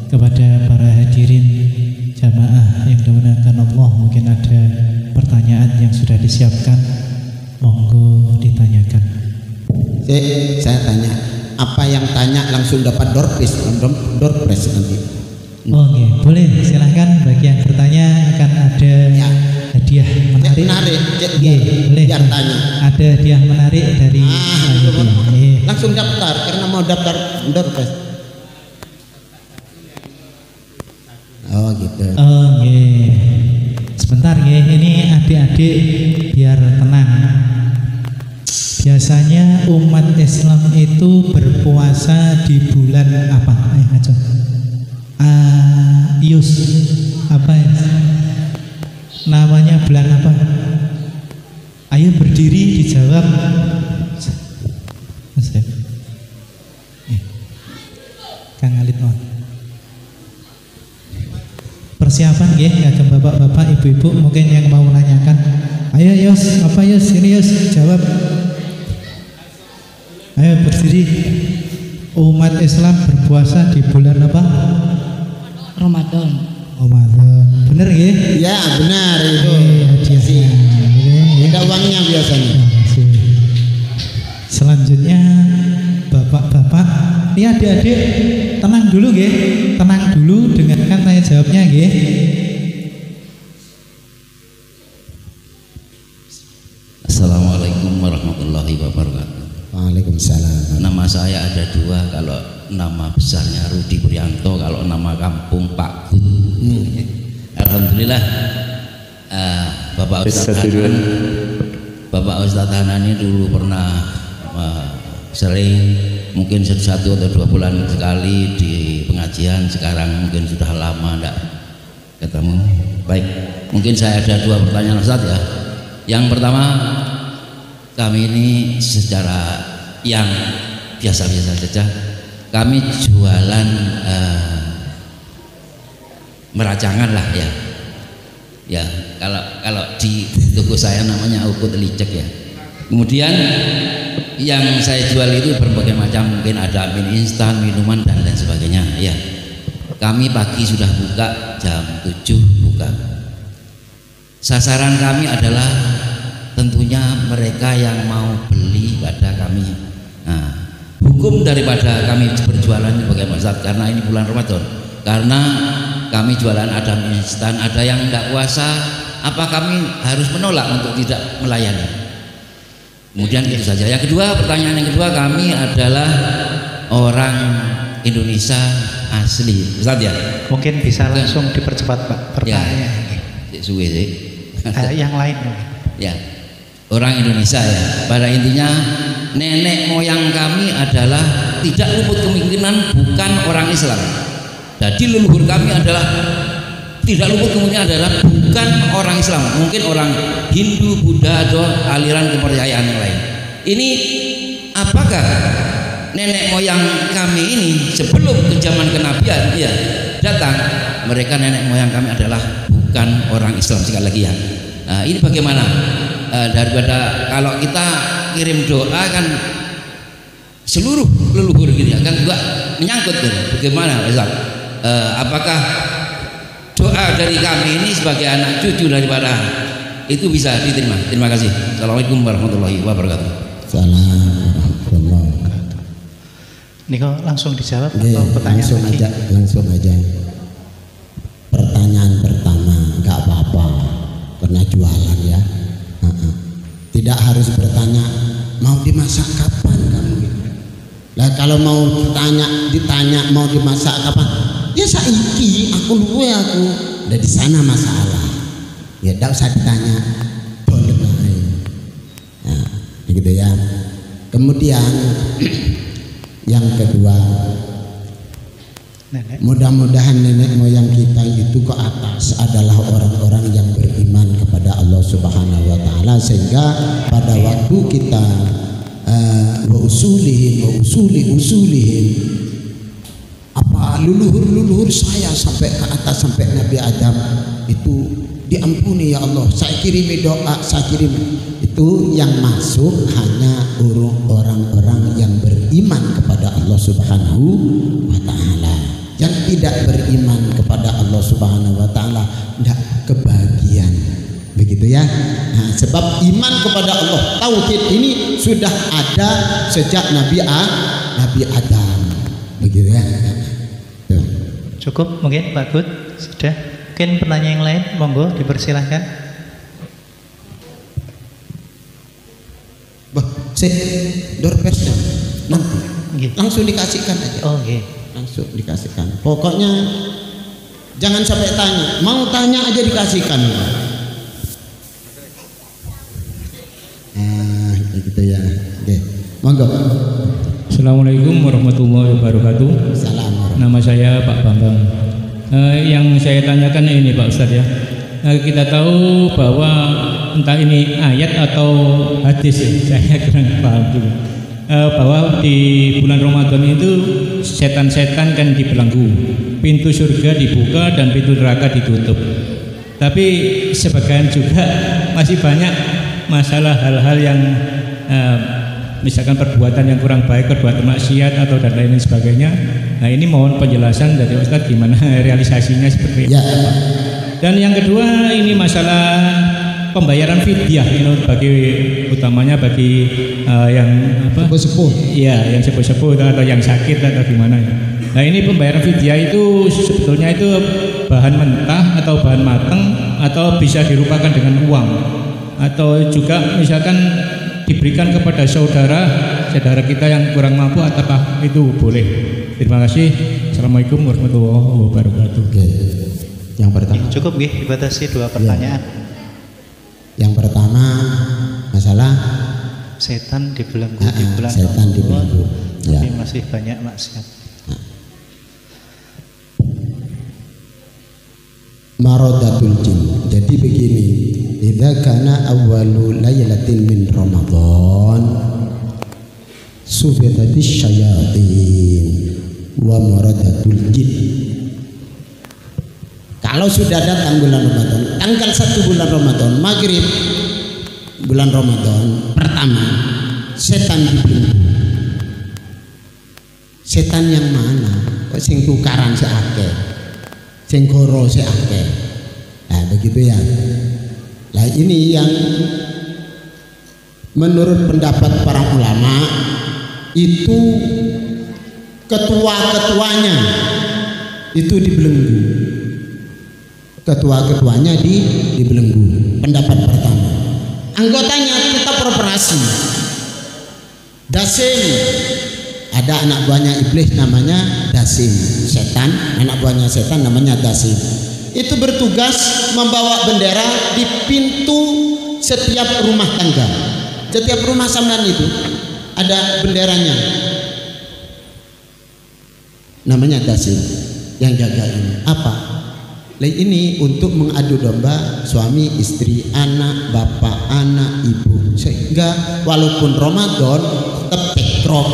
kepada para hadirin jamaah yang dimuliakan Allah. Mungkin ada pertanyaan yang sudah disiapkan, monggo ditanyakan. Saya tanya, apa yang tanya langsung dapat door prize nanti? Oke, boleh, silahkan. Bagi yang bertanya akan ada hadiah menarik. Boleh. Yang tanya. Ada hadiah menarik dari langsung daftar karena mau daftar door prize. Oh gitu. Oke. Sebentar ya, ini adik-adik biar tenang. Biasanya umat Islam itu berpuasa di bulan apa? Ayo. Yus, apa ya? Namanya bulan apa? Ayo berdiri dijawab. Kang Alit mohon. Persiapan ya, kagem bapak-bapak, ibu-ibu mungkin yang mau menanyakan. Ayo Yus, apa Yus? Ini Yus, jawab. Ayo berdiri. Umat Islam berpuasa di bulan apa? Ramadan. Ramadan. Bener ya? Ya benar itu. Hadiahnya. Ada uangnya biasanya. Selanjutnya bapak-bapak, ini adik-adik tenang dulu ya, tenang dulu, dengarkan tanya jawabnya ya. Assalamualaikum warahmatullahi wabarakatuh. Waalaikumsalam. Nama saya ada dua, kalau nama besarnya Rudi Prianto, kalau nama kampung Pak Bud. Alhamdulillah, Bapak Ustadz Hanan ini dulu pernah sering, mungkin 1 atau 2 bulan sekali di pengajian. Sekarang mungkin sudah lama tidak ketemu. Baik, mungkin saya ada 2 pertanyaan Ustadz ya. Yang pertama, kami ini secara yang biasa-biasa saja, kami jualan meracangan lah ya. Ya, kalau di toko saya namanya ukut licek ya. Kemudian yang saya jual itu berbagai macam, mungkin ada mie instan, minuman dan lain sebagainya ya. Kami pagi sudah buka, jam 7 buka. Sasaran kami adalah tentunya mereka yang mau beli pada kami. Nah, hukum daripada kami berjualan ini bagaimana Ustaz? Karena ini bulan Ramadan, karena kami jualan ada mie instan, ada yang tidak puasa, apa kami harus menolak untuk tidak melayani? Kemudian itu saja. Yang kedua, pertanyaan yang kedua, kami adalah orang Indonesia asli, Ustaz ya. Mungkin bisa langsung dipercepat Pak pertanyaannya. Ya, yang lain. Ya, orang Indonesia ya. Pada intinya nenek moyang kami adalah tidak luput kemungkinan bukan orang Islam. Jadi leluhur kami adalah tidak luput kemungkinan adalah bukan orang Islam. Mungkin orang Hindu, Buddha atau aliran kepercayaan yang lain. Ini apakah nenek moyang kami ini sebelum ke zaman kenabian ya datang, mereka nenek moyang kami adalah bukan orang Islam sekali lagi ya. Nah, ini bagaimana daripada kalau kita kirim doa kan seluruh leluhur gitu ya, kan juga menyangkut gitu. Bagaimana Ustaz? Apakah doa dari kami ini sebagai anak cucu daripada itu bisa diterima? Terima kasih. Assalamualaikum warahmatullahi wabarakatuh. Assalamualaikum. Niko langsung dijawab atau pertanyaan langsung aja. Pertanyaan pertama, nggak apa-apa karena jualan ya. Tidak harus bertanya mau dimasak kapan kamu. Lah kalau mau ditanya mau dimasak kapan, ya saiki aku luwe aku. Udah di sana masalah. Ya tidak usah ditanya. Boleh bae. Nah, begitu ya. Kemudian yang kedua, mudah-mudahan nenek moyang kita itu ke atas adalah orang-orang yang beriman kepada Allah Subhanahu wa taala, sehingga pada waktu kita wa usulihim apa leluhur saya sampai ke atas sampai Nabi Adam itu diampuni ya Allah, saya kirimi doa, saya kirim itu yang masuk hanya orang-orang yang beriman kepada Allah Subhanahu wa taala. Yang tidak beriman kepada Allah Subhanahu wa taala tidak kebahagiaan. Begitu begitu ya. Nah, sebab iman kepada Allah, tauhid ini sudah ada sejak Nabi Adam, begitu ya. Tuh. Cukup mungkin Pak Gud, sudah. Mungkin pertanyaan yang lain, monggo dipersilahkan. Door persnya nanti Okay. langsung dikasihkan aja. Oh, okay. Langsung dikasihkan. Pokoknya jangan sampai tanya, mau tanya aja dikasihkan. Gitu ya. Oke. Monggo. Assalamualaikum warahmatullahi wabarakatuh. Salam. Nama saya Pak Bambang. Yang saya tanyakan ini Pak Ustadz ya. Kita tahu bahwa entah ini ayat atau hadis ya, saya kurang paham juga. Bahwa di bulan Ramadan itu setan-setan kan dibelenggu, pintu surga dibuka dan pintu neraka ditutup. Tapi sebagian juga masih banyak masalah hal-hal yang misalkan perbuatan yang kurang baik, perbuatan maksiat atau dan lain sebagainya. Nah ini mohon penjelasan dari Ustadz gimana realisasinya seperti ya. apa. Dan yang kedua ini masalah pembayaran fidyah ini bagi utamanya bagi yang apa? Sepuh-sepuh. Iya, yang sepuh-sepuh atau yang sakit atau gimana. Nah ini pembayaran fidyah itu sebetulnya itu bahan mentah atau bahan matang atau bisa dirupakan dengan uang atau juga misalkan diberikan kepada saudara kita yang kurang mampu apakah itu boleh? Terima kasih. Assalamualaikum warahmatullahi wabarakatuh. Oke. Yang pertama. Cukup nggih dibatasi 2 pertanyaan. Yang pertama masalah Setan dibelenggu di bulan setan Ramadan, dibelenggu. Ya. tapi masih banyak maksiat. Maradatul jin. Jadi begini, idza kana awwalu lailatin min Ramadan sufitatis syayatin wa maradatul jin. Kalau sudah datang bulan Ramadan, tanggal 1 bulan Ramadan, maghrib bulan Ramadan pertama, setan dibelenggu. Setan yang mana? Kok sing tukaran seakeh, sing goro seakeh. Nah begitu ya. Nah ini yang menurut pendapat para ulama itu ketua-ketuanya itu dibelenggu. Ketua-ketuanya dibelenggu. Pendapat pertama. Anggotanya tetap beroperasi. Dasim, ada anak buahnya iblis namanya Dasim, setan. Anak buahnya setan namanya Dasim. Itu bertugas membawa bendera di pintu setiap rumah tangga. Setiap rumah sampean itu ada benderanya. Namanya Dasim yang jaga ini. Apa? Ini untuk mengadu domba suami istri, anak, bapak, anak, ibu, sehingga walaupun Ramadan tetap tekrok.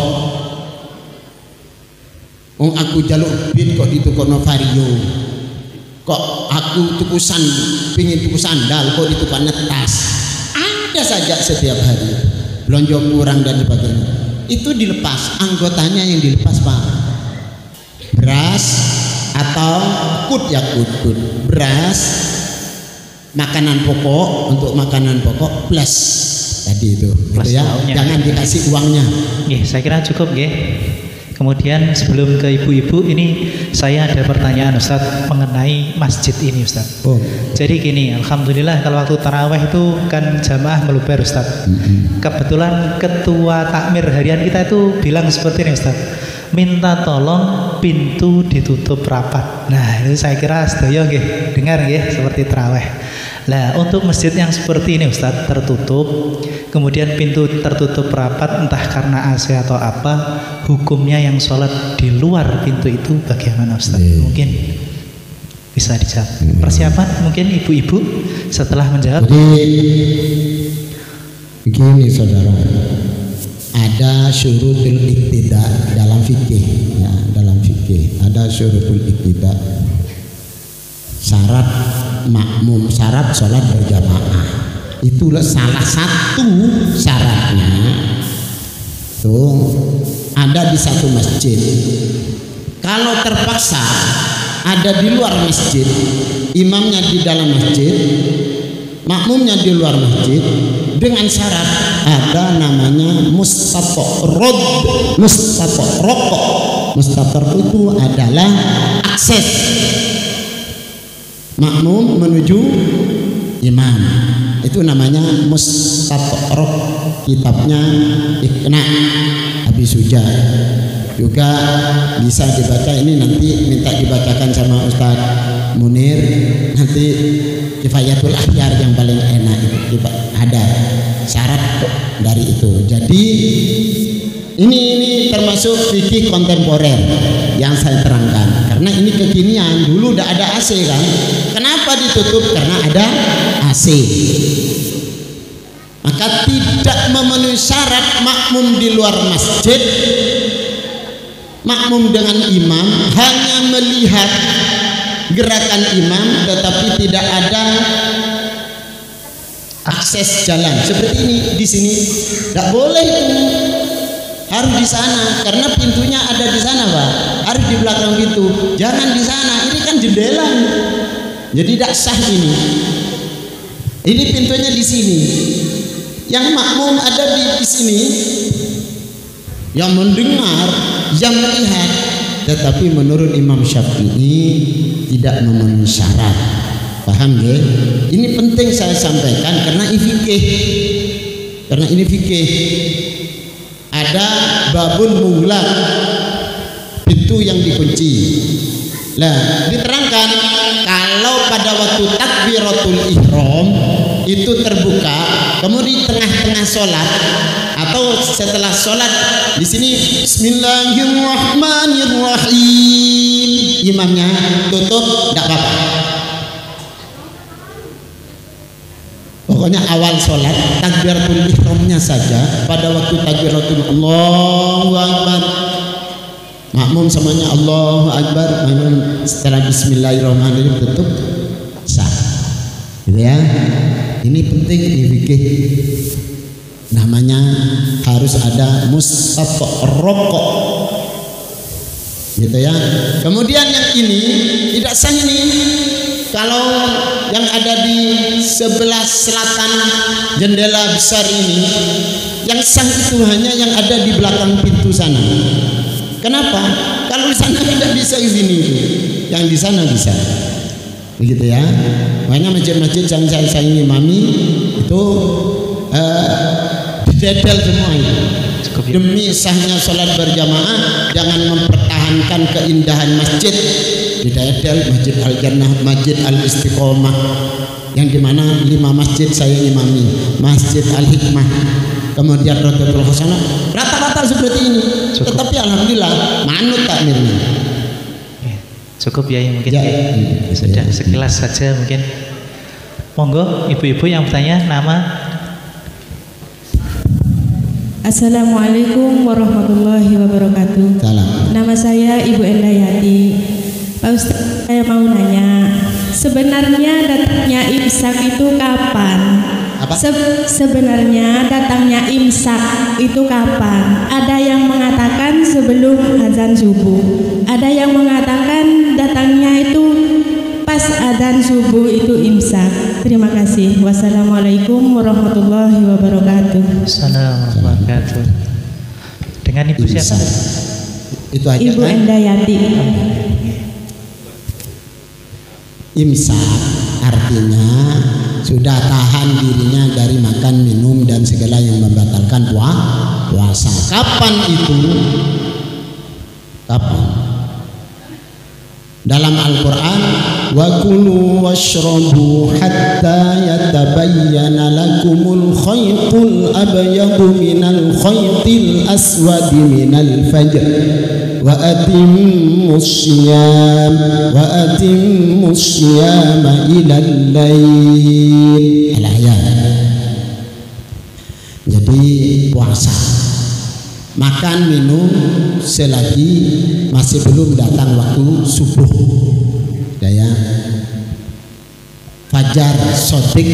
Aku jaluk bin kok ditukokno vario, kok aku pingin tuku sandal kok ditukokno tas. Ada saja setiap hari belanja kurang dan sebagainya. Itu dilepas, anggotanya yang dilepas Pak. Beras atau kut beras, makanan pokok, untuk makanan pokok plus tadi itu plus gitu ya, jangan dikasih uangnya. Saya kira cukup nggih. Kemudian sebelum ke ibu-ibu ini saya ada pertanyaan Ustadz mengenai masjid ini Ustadz. Jadi gini, alhamdulillah kalau waktu taraweh itu kan jamaah meluber Ustadz. Kebetulan ketua takmir harian kita itu bilang seperti ini Ustadz, minta tolong pintu ditutup rapat. Nah itu saya kira sedaya nggih dengar nggih seperti taraweh. Nah untuk masjid yang seperti ini Ustadz tertutup, kemudian pintu tertutup rapat entah karena AC atau apa, hukumnya yang sholat di luar pintu itu bagaimana Ustadz? Mungkin bisa dijawab. Persiapan mungkin ibu-ibu setelah menjawab. Jadi begini saudara, ada syurutul iktida dalam fikih ya, dalam fikih ada syurutul iktida, syarat makmum, syarat sholat berjamaah. Itulah salah satu syaratnya tuh ada di satu masjid. Kalau terpaksa ada di luar masjid, imamnya di dalam masjid, makmumnya di luar masjid dengan syarat ada namanya mustatorod. Mustator itu adalah akses makmum menuju imam, itu namanya mustatorod. Kitabnya Iqna Abi Suja juga bisa dibaca. Ini nanti minta dibacakan sama Ustadz Munir, nanti Kifayatul Akhyar yang paling enak itu ada syarat dari itu. Jadi ini termasuk fikih kontemporer yang saya terangkan, karena ini kekinian. Dulu udah ada AC kan, kenapa ditutup? Karena ada AC. Maka tidak memenuhi syarat makmum di luar masjid, makmum dengan imam, hanya melihat gerakan imam tetapi tidak ada akses jalan. Seperti ini di sini tidak boleh, harus di sana karena pintunya ada di sana, Pak. Harus di belakang pintu, jangan di sana. Ini kan jendela, jadi tidak sah ini. Ini pintunya di sini. Yang makmum ada di sini, yang mendengar, yang melihat. Tetapi menurut Imam Syafi'i tidak memenuhi syarat. Paham ya? Ini penting saya sampaikan karena ini fikih. Karena ini fikih. Ada babun mughlaq, pintu yang dikunci. Nah, diterangkan kalau pada waktu takbiratul ihram itu terbuka, kemudian di tengah-tengah sholat atau setelah sholat di sini Bismillahirrahmanirrahim, imamnya tutup, tidak apa-apa. Pokoknya awal sholat takbiratul ihramnya saja, pada waktu takbiratul Allahu Akbar, makmum semuanya Allahu Akbar, makmum setelah Bismillahirrahmanirrahim tutup, sah. Gitu ya. Ini penting, ini fikih. Namanya harus ada mustatorok, gitu ya. Kemudian yang ini tidak sah ini. Kalau yang ada di sebelah selatan jendela besar ini, yang sah itu hanya yang ada di belakang pintu sana. Kenapa? Kalau di sana tidak bisa izin itu, yang di sana bisa. Begitu ya. Makanya masjid-masjid yang saya imami itu didedel semua itu. Demi sahnya sholat berjamaah, jangan mempertahankan keindahan masjid. Didedel Masjid Al-Jannah, Masjid Al-Istiqomah, yang dimana 5 masjid saya imami, Masjid Al-Hikmah, kemudian Rodatul Hasanah, rata-rata seperti ini. Cukup. Tetapi alhamdulillah manut takmirnya. Cukup ya, mungkin ya, sudah sekilas saja mungkin. Monggo ibu-ibu yang bertanya, nama. Assalamualaikum warahmatullahi wabarakatuh. Salam. Nama saya Ibu Endayati. Pak Ustaz, saya mau nanya, sebenarnya datangnya imsak itu kapan? Apa? Sebenarnya datangnya imsak itu kapan? Ada yang mengatakan sebelum azan subuh, ada yang mengatakan datangnya itu pas azan subuh itu imsak. Terima kasih. Wassalamualaikum warahmatullahi wabarakatuh. Assalamualaikum warahmatullahi wabarakatuh. Dengan ibu siapa? Itu aja, Ibu kan? Endayati. Imsak artinya sudah tahan dirinya dari makan, minum dan segala yang membatalkan puasa. Kapan itu? Kapan? Dalam Al-Quran, wa kulu washrabu hatta yatabayyana lakumul khaytul abyadu minal khaytil aswadi minal fajr wa atimmus siyama ilal lail. Al-ayat. Jadi puasa, makan minum selagi masih belum datang waktu subuh, ya. Fajar sodik,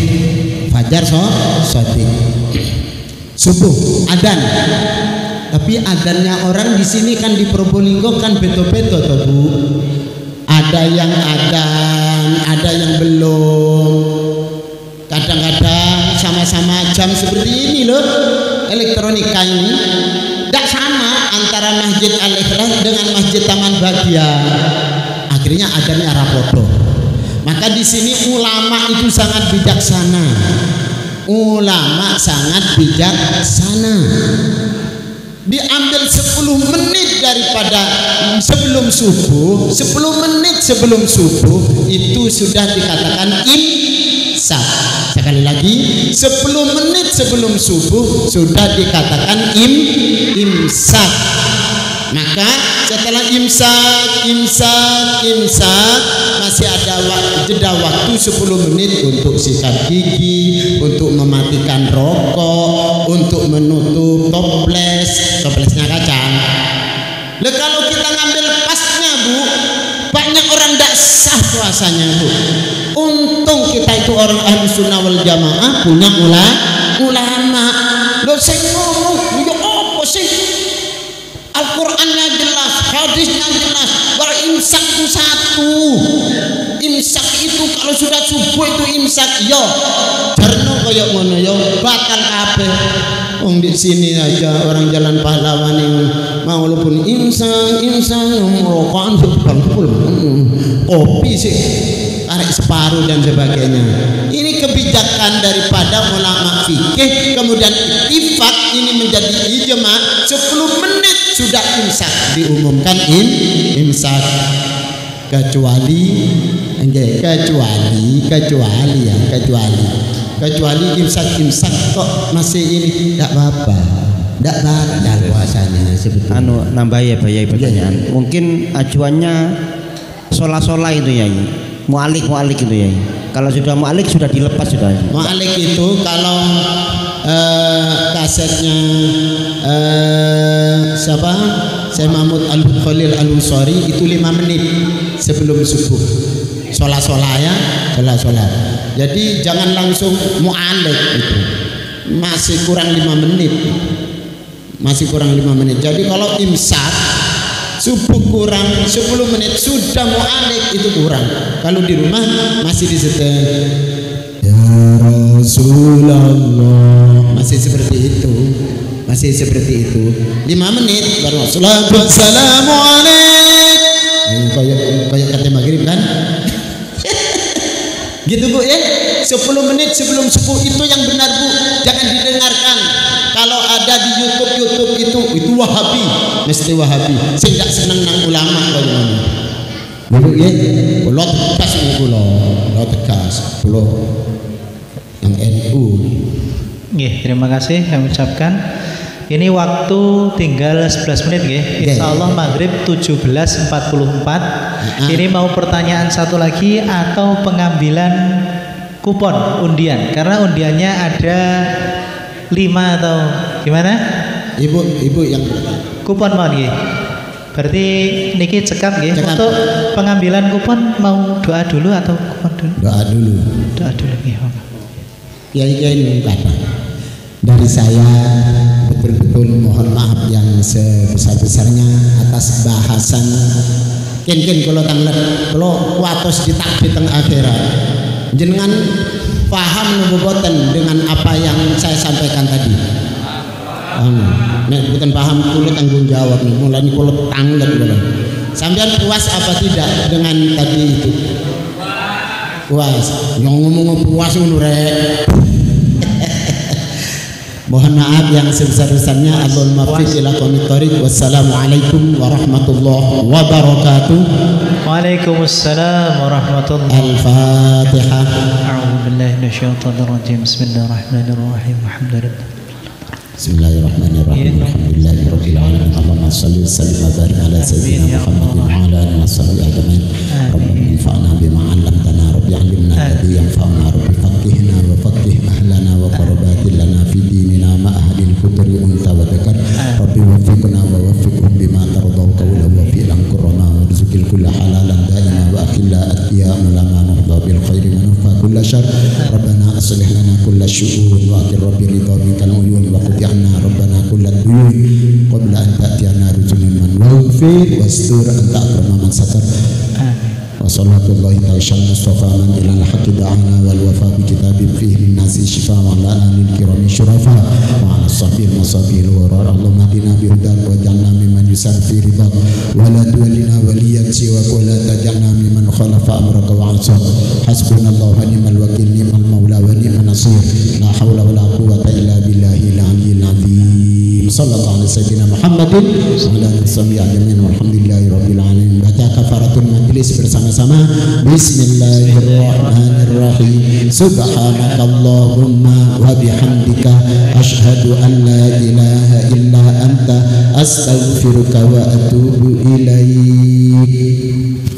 subuh adzan. Tapi adzannya orang di sini kan di Probolinggo kan beto-beto toh Bu. Ada yang adzan, ada yang belum. kadang-kadang sama-sama jam seperti ini loh, elektronika ini tidak sama antara Masjid Al-Ikhlas dengan Masjid Taman Bahagia. Akhirnya adanya rapodo. Maka di sini ulama itu sangat bijaksana. Ulama sangat bijaksana. Diambil 10 menit daripada sebelum subuh, 10 menit sebelum subuh itu sudah dikatakan imsak. Sekali lagi, 10 menit sebelum subuh sudah dikatakan imsak. Maka setelah imsak masih ada jeda waktu 10 menit untuk sikat gigi, untuk mematikan rokok, untuk menutup toplesnya kacang. Lah kalau kita ngambil pasnya Bu, banyak orang tidak sah puasanya Bu. Untung kita itu orang Ahlussunnah wal Jamaah punya ulama. Loh saya ngomong, ya apa sih? Al-Qur'annya jelas, hadisnya jelas, bahwa imsak itu satu. Imsak itu kalau sudah subuh itu imsak yo. Jarno kaya ngono yo batal kabeh. Wong di sini aja orang Jalan Pahlawan ini mau walaupun imsak rokokan sebangkul. Kopi sih tarik separuh dan sebagainya. Ini kebijakan daripada ulama fikih, kemudian ittifaq ini menjadi ijma. 10 menit sudah imsak diumumkan imsak, kecuali imsak kok masih ini tidak apa-apa, tidak batal puasanya sebetulnya. Nambah ya pertanyaan. Mungkin acuannya sola itu ya, mu'alik itu ya. Kalau sudah mu'alik sudah dilepas sudah. Mu'alik itu kalau kasetnya siapa? Syekh Mahmud Al-Khalil Al-Ansari itu 5 menit sebelum subuh. Sholat ya, sholat. Jadi jangan langsung mu'alik itu. Masih kurang 5 menit. Jadi kalau imsak subuh kurang 10 menit sudah mu'alik itu kurang. Kalau di rumah masih disetel ya Rasulullah, masih seperti itu. 5 menit baru salatu wassalamu alaik. Kayak kata maghrib kan? Gitu Bu ya. 10 menit sebelum subuh itu yang benar Bu. Jangan didengarkan. Kalau ada di YouTube itu Wahabi, mesti Wahabi. Sing gak seneng nang ulama bagaimana? Bu ya, kula tegas kula yang NU. Nggih, terima kasih kami ucapkan. Ini waktu tinggal 11 menit nggih. Insyaallah maghrib 17.44. Ini mau pertanyaan satu lagi atau pengambilan kupon undian, karena undiannya ada 5 atau gimana? Ibu yang kupon mau nggih. Berarti niki cekap nggih. Untuk pengambilan kupon mau doa dulu atau kupon dulu? Doa dulu nggih. Ya ini Bapak. Dari saya betul-betul mohon maaf yang sebesar-besarnya atas bahasan kin kalau tanglet kalau kuatos ditakdir teng akhirat. Jenengan paham boten dengan apa yang saya sampaikan tadi? Nek bukan paham kulo tanggung jawab nih, mulai kulo tanglet kulo. Sampean puas apa tidak dengan tadi itu? Puas. Yang ngomong puas ngono rek. Mohon maaf yang sebesar-besarnya. Allahul muwaffiq ila aqwamit thoriq. Wassalamualaikum warahmatullahi wabarakatuh. Waalaikumsalam warahmatullahi wabarakatuh. Al-Fatihah. A'udzu billahi minasyaitonir rajim. Bismillahirrahmanirrahim. Alhamdulillah. Bismillahirrahmanirrahim. Alhamdulillahirabbil alamin. Allahumma shalli wa sallim wa barik ala sayyidina Muhammadin wa ala alihi wa sahbihi ajmain. Rabbana anfa'na bima 'allamtana, rabbi 'allimna alladhi yanfa'una, rabbi faqihna wa faqih ahlana wa qarabatin lana fi dinina ma ahadil kutri unta wa dzakar. Rabbi waffiqna wa waffiqhum bima tardaw qawla wa fi'lan kurama warzuqil kulla halalan daima wa akhilla atqiya ulama nuhda bil khairi wa nufa kulla syarr. Rabbana aslih lana kulla syu'un wa akhir rabbi ridha bikal uyun wa qut'ana rabbana kulla duyun qabla an ta'tiyana rujulan man waghfir wastur anta akrama man satar. sallallahu ta'ala mustafa man ilal haqqi da'ana wal wafa bi kitabin fihi min nasi shifa wa ala alil kirami syurafa wa ala sahbihi masabil warar Allahumma dina bihudan wa ja'alna mimman yusar fi ridha wa la tuwallina waliyan siwa wa la tajalna mimman khalafa amraka wa asa hasbunallahu wa ni'mal wakil ni'mal maula wa ni'man nasir la hawla wa la quwwata illa billahil aliyyil azim sallallahu alaihi sayyidina Muhammadin wa ala alihi ajmain walhamdulillahi rabbil alamin. Baca kafaratul majlis bersama-sama. Bismillahirrahmanirrahim. Subhanakallahumma wa bihamdika asyhadu an la ilaha illa anta astaghfiruka wa atubu ilaik.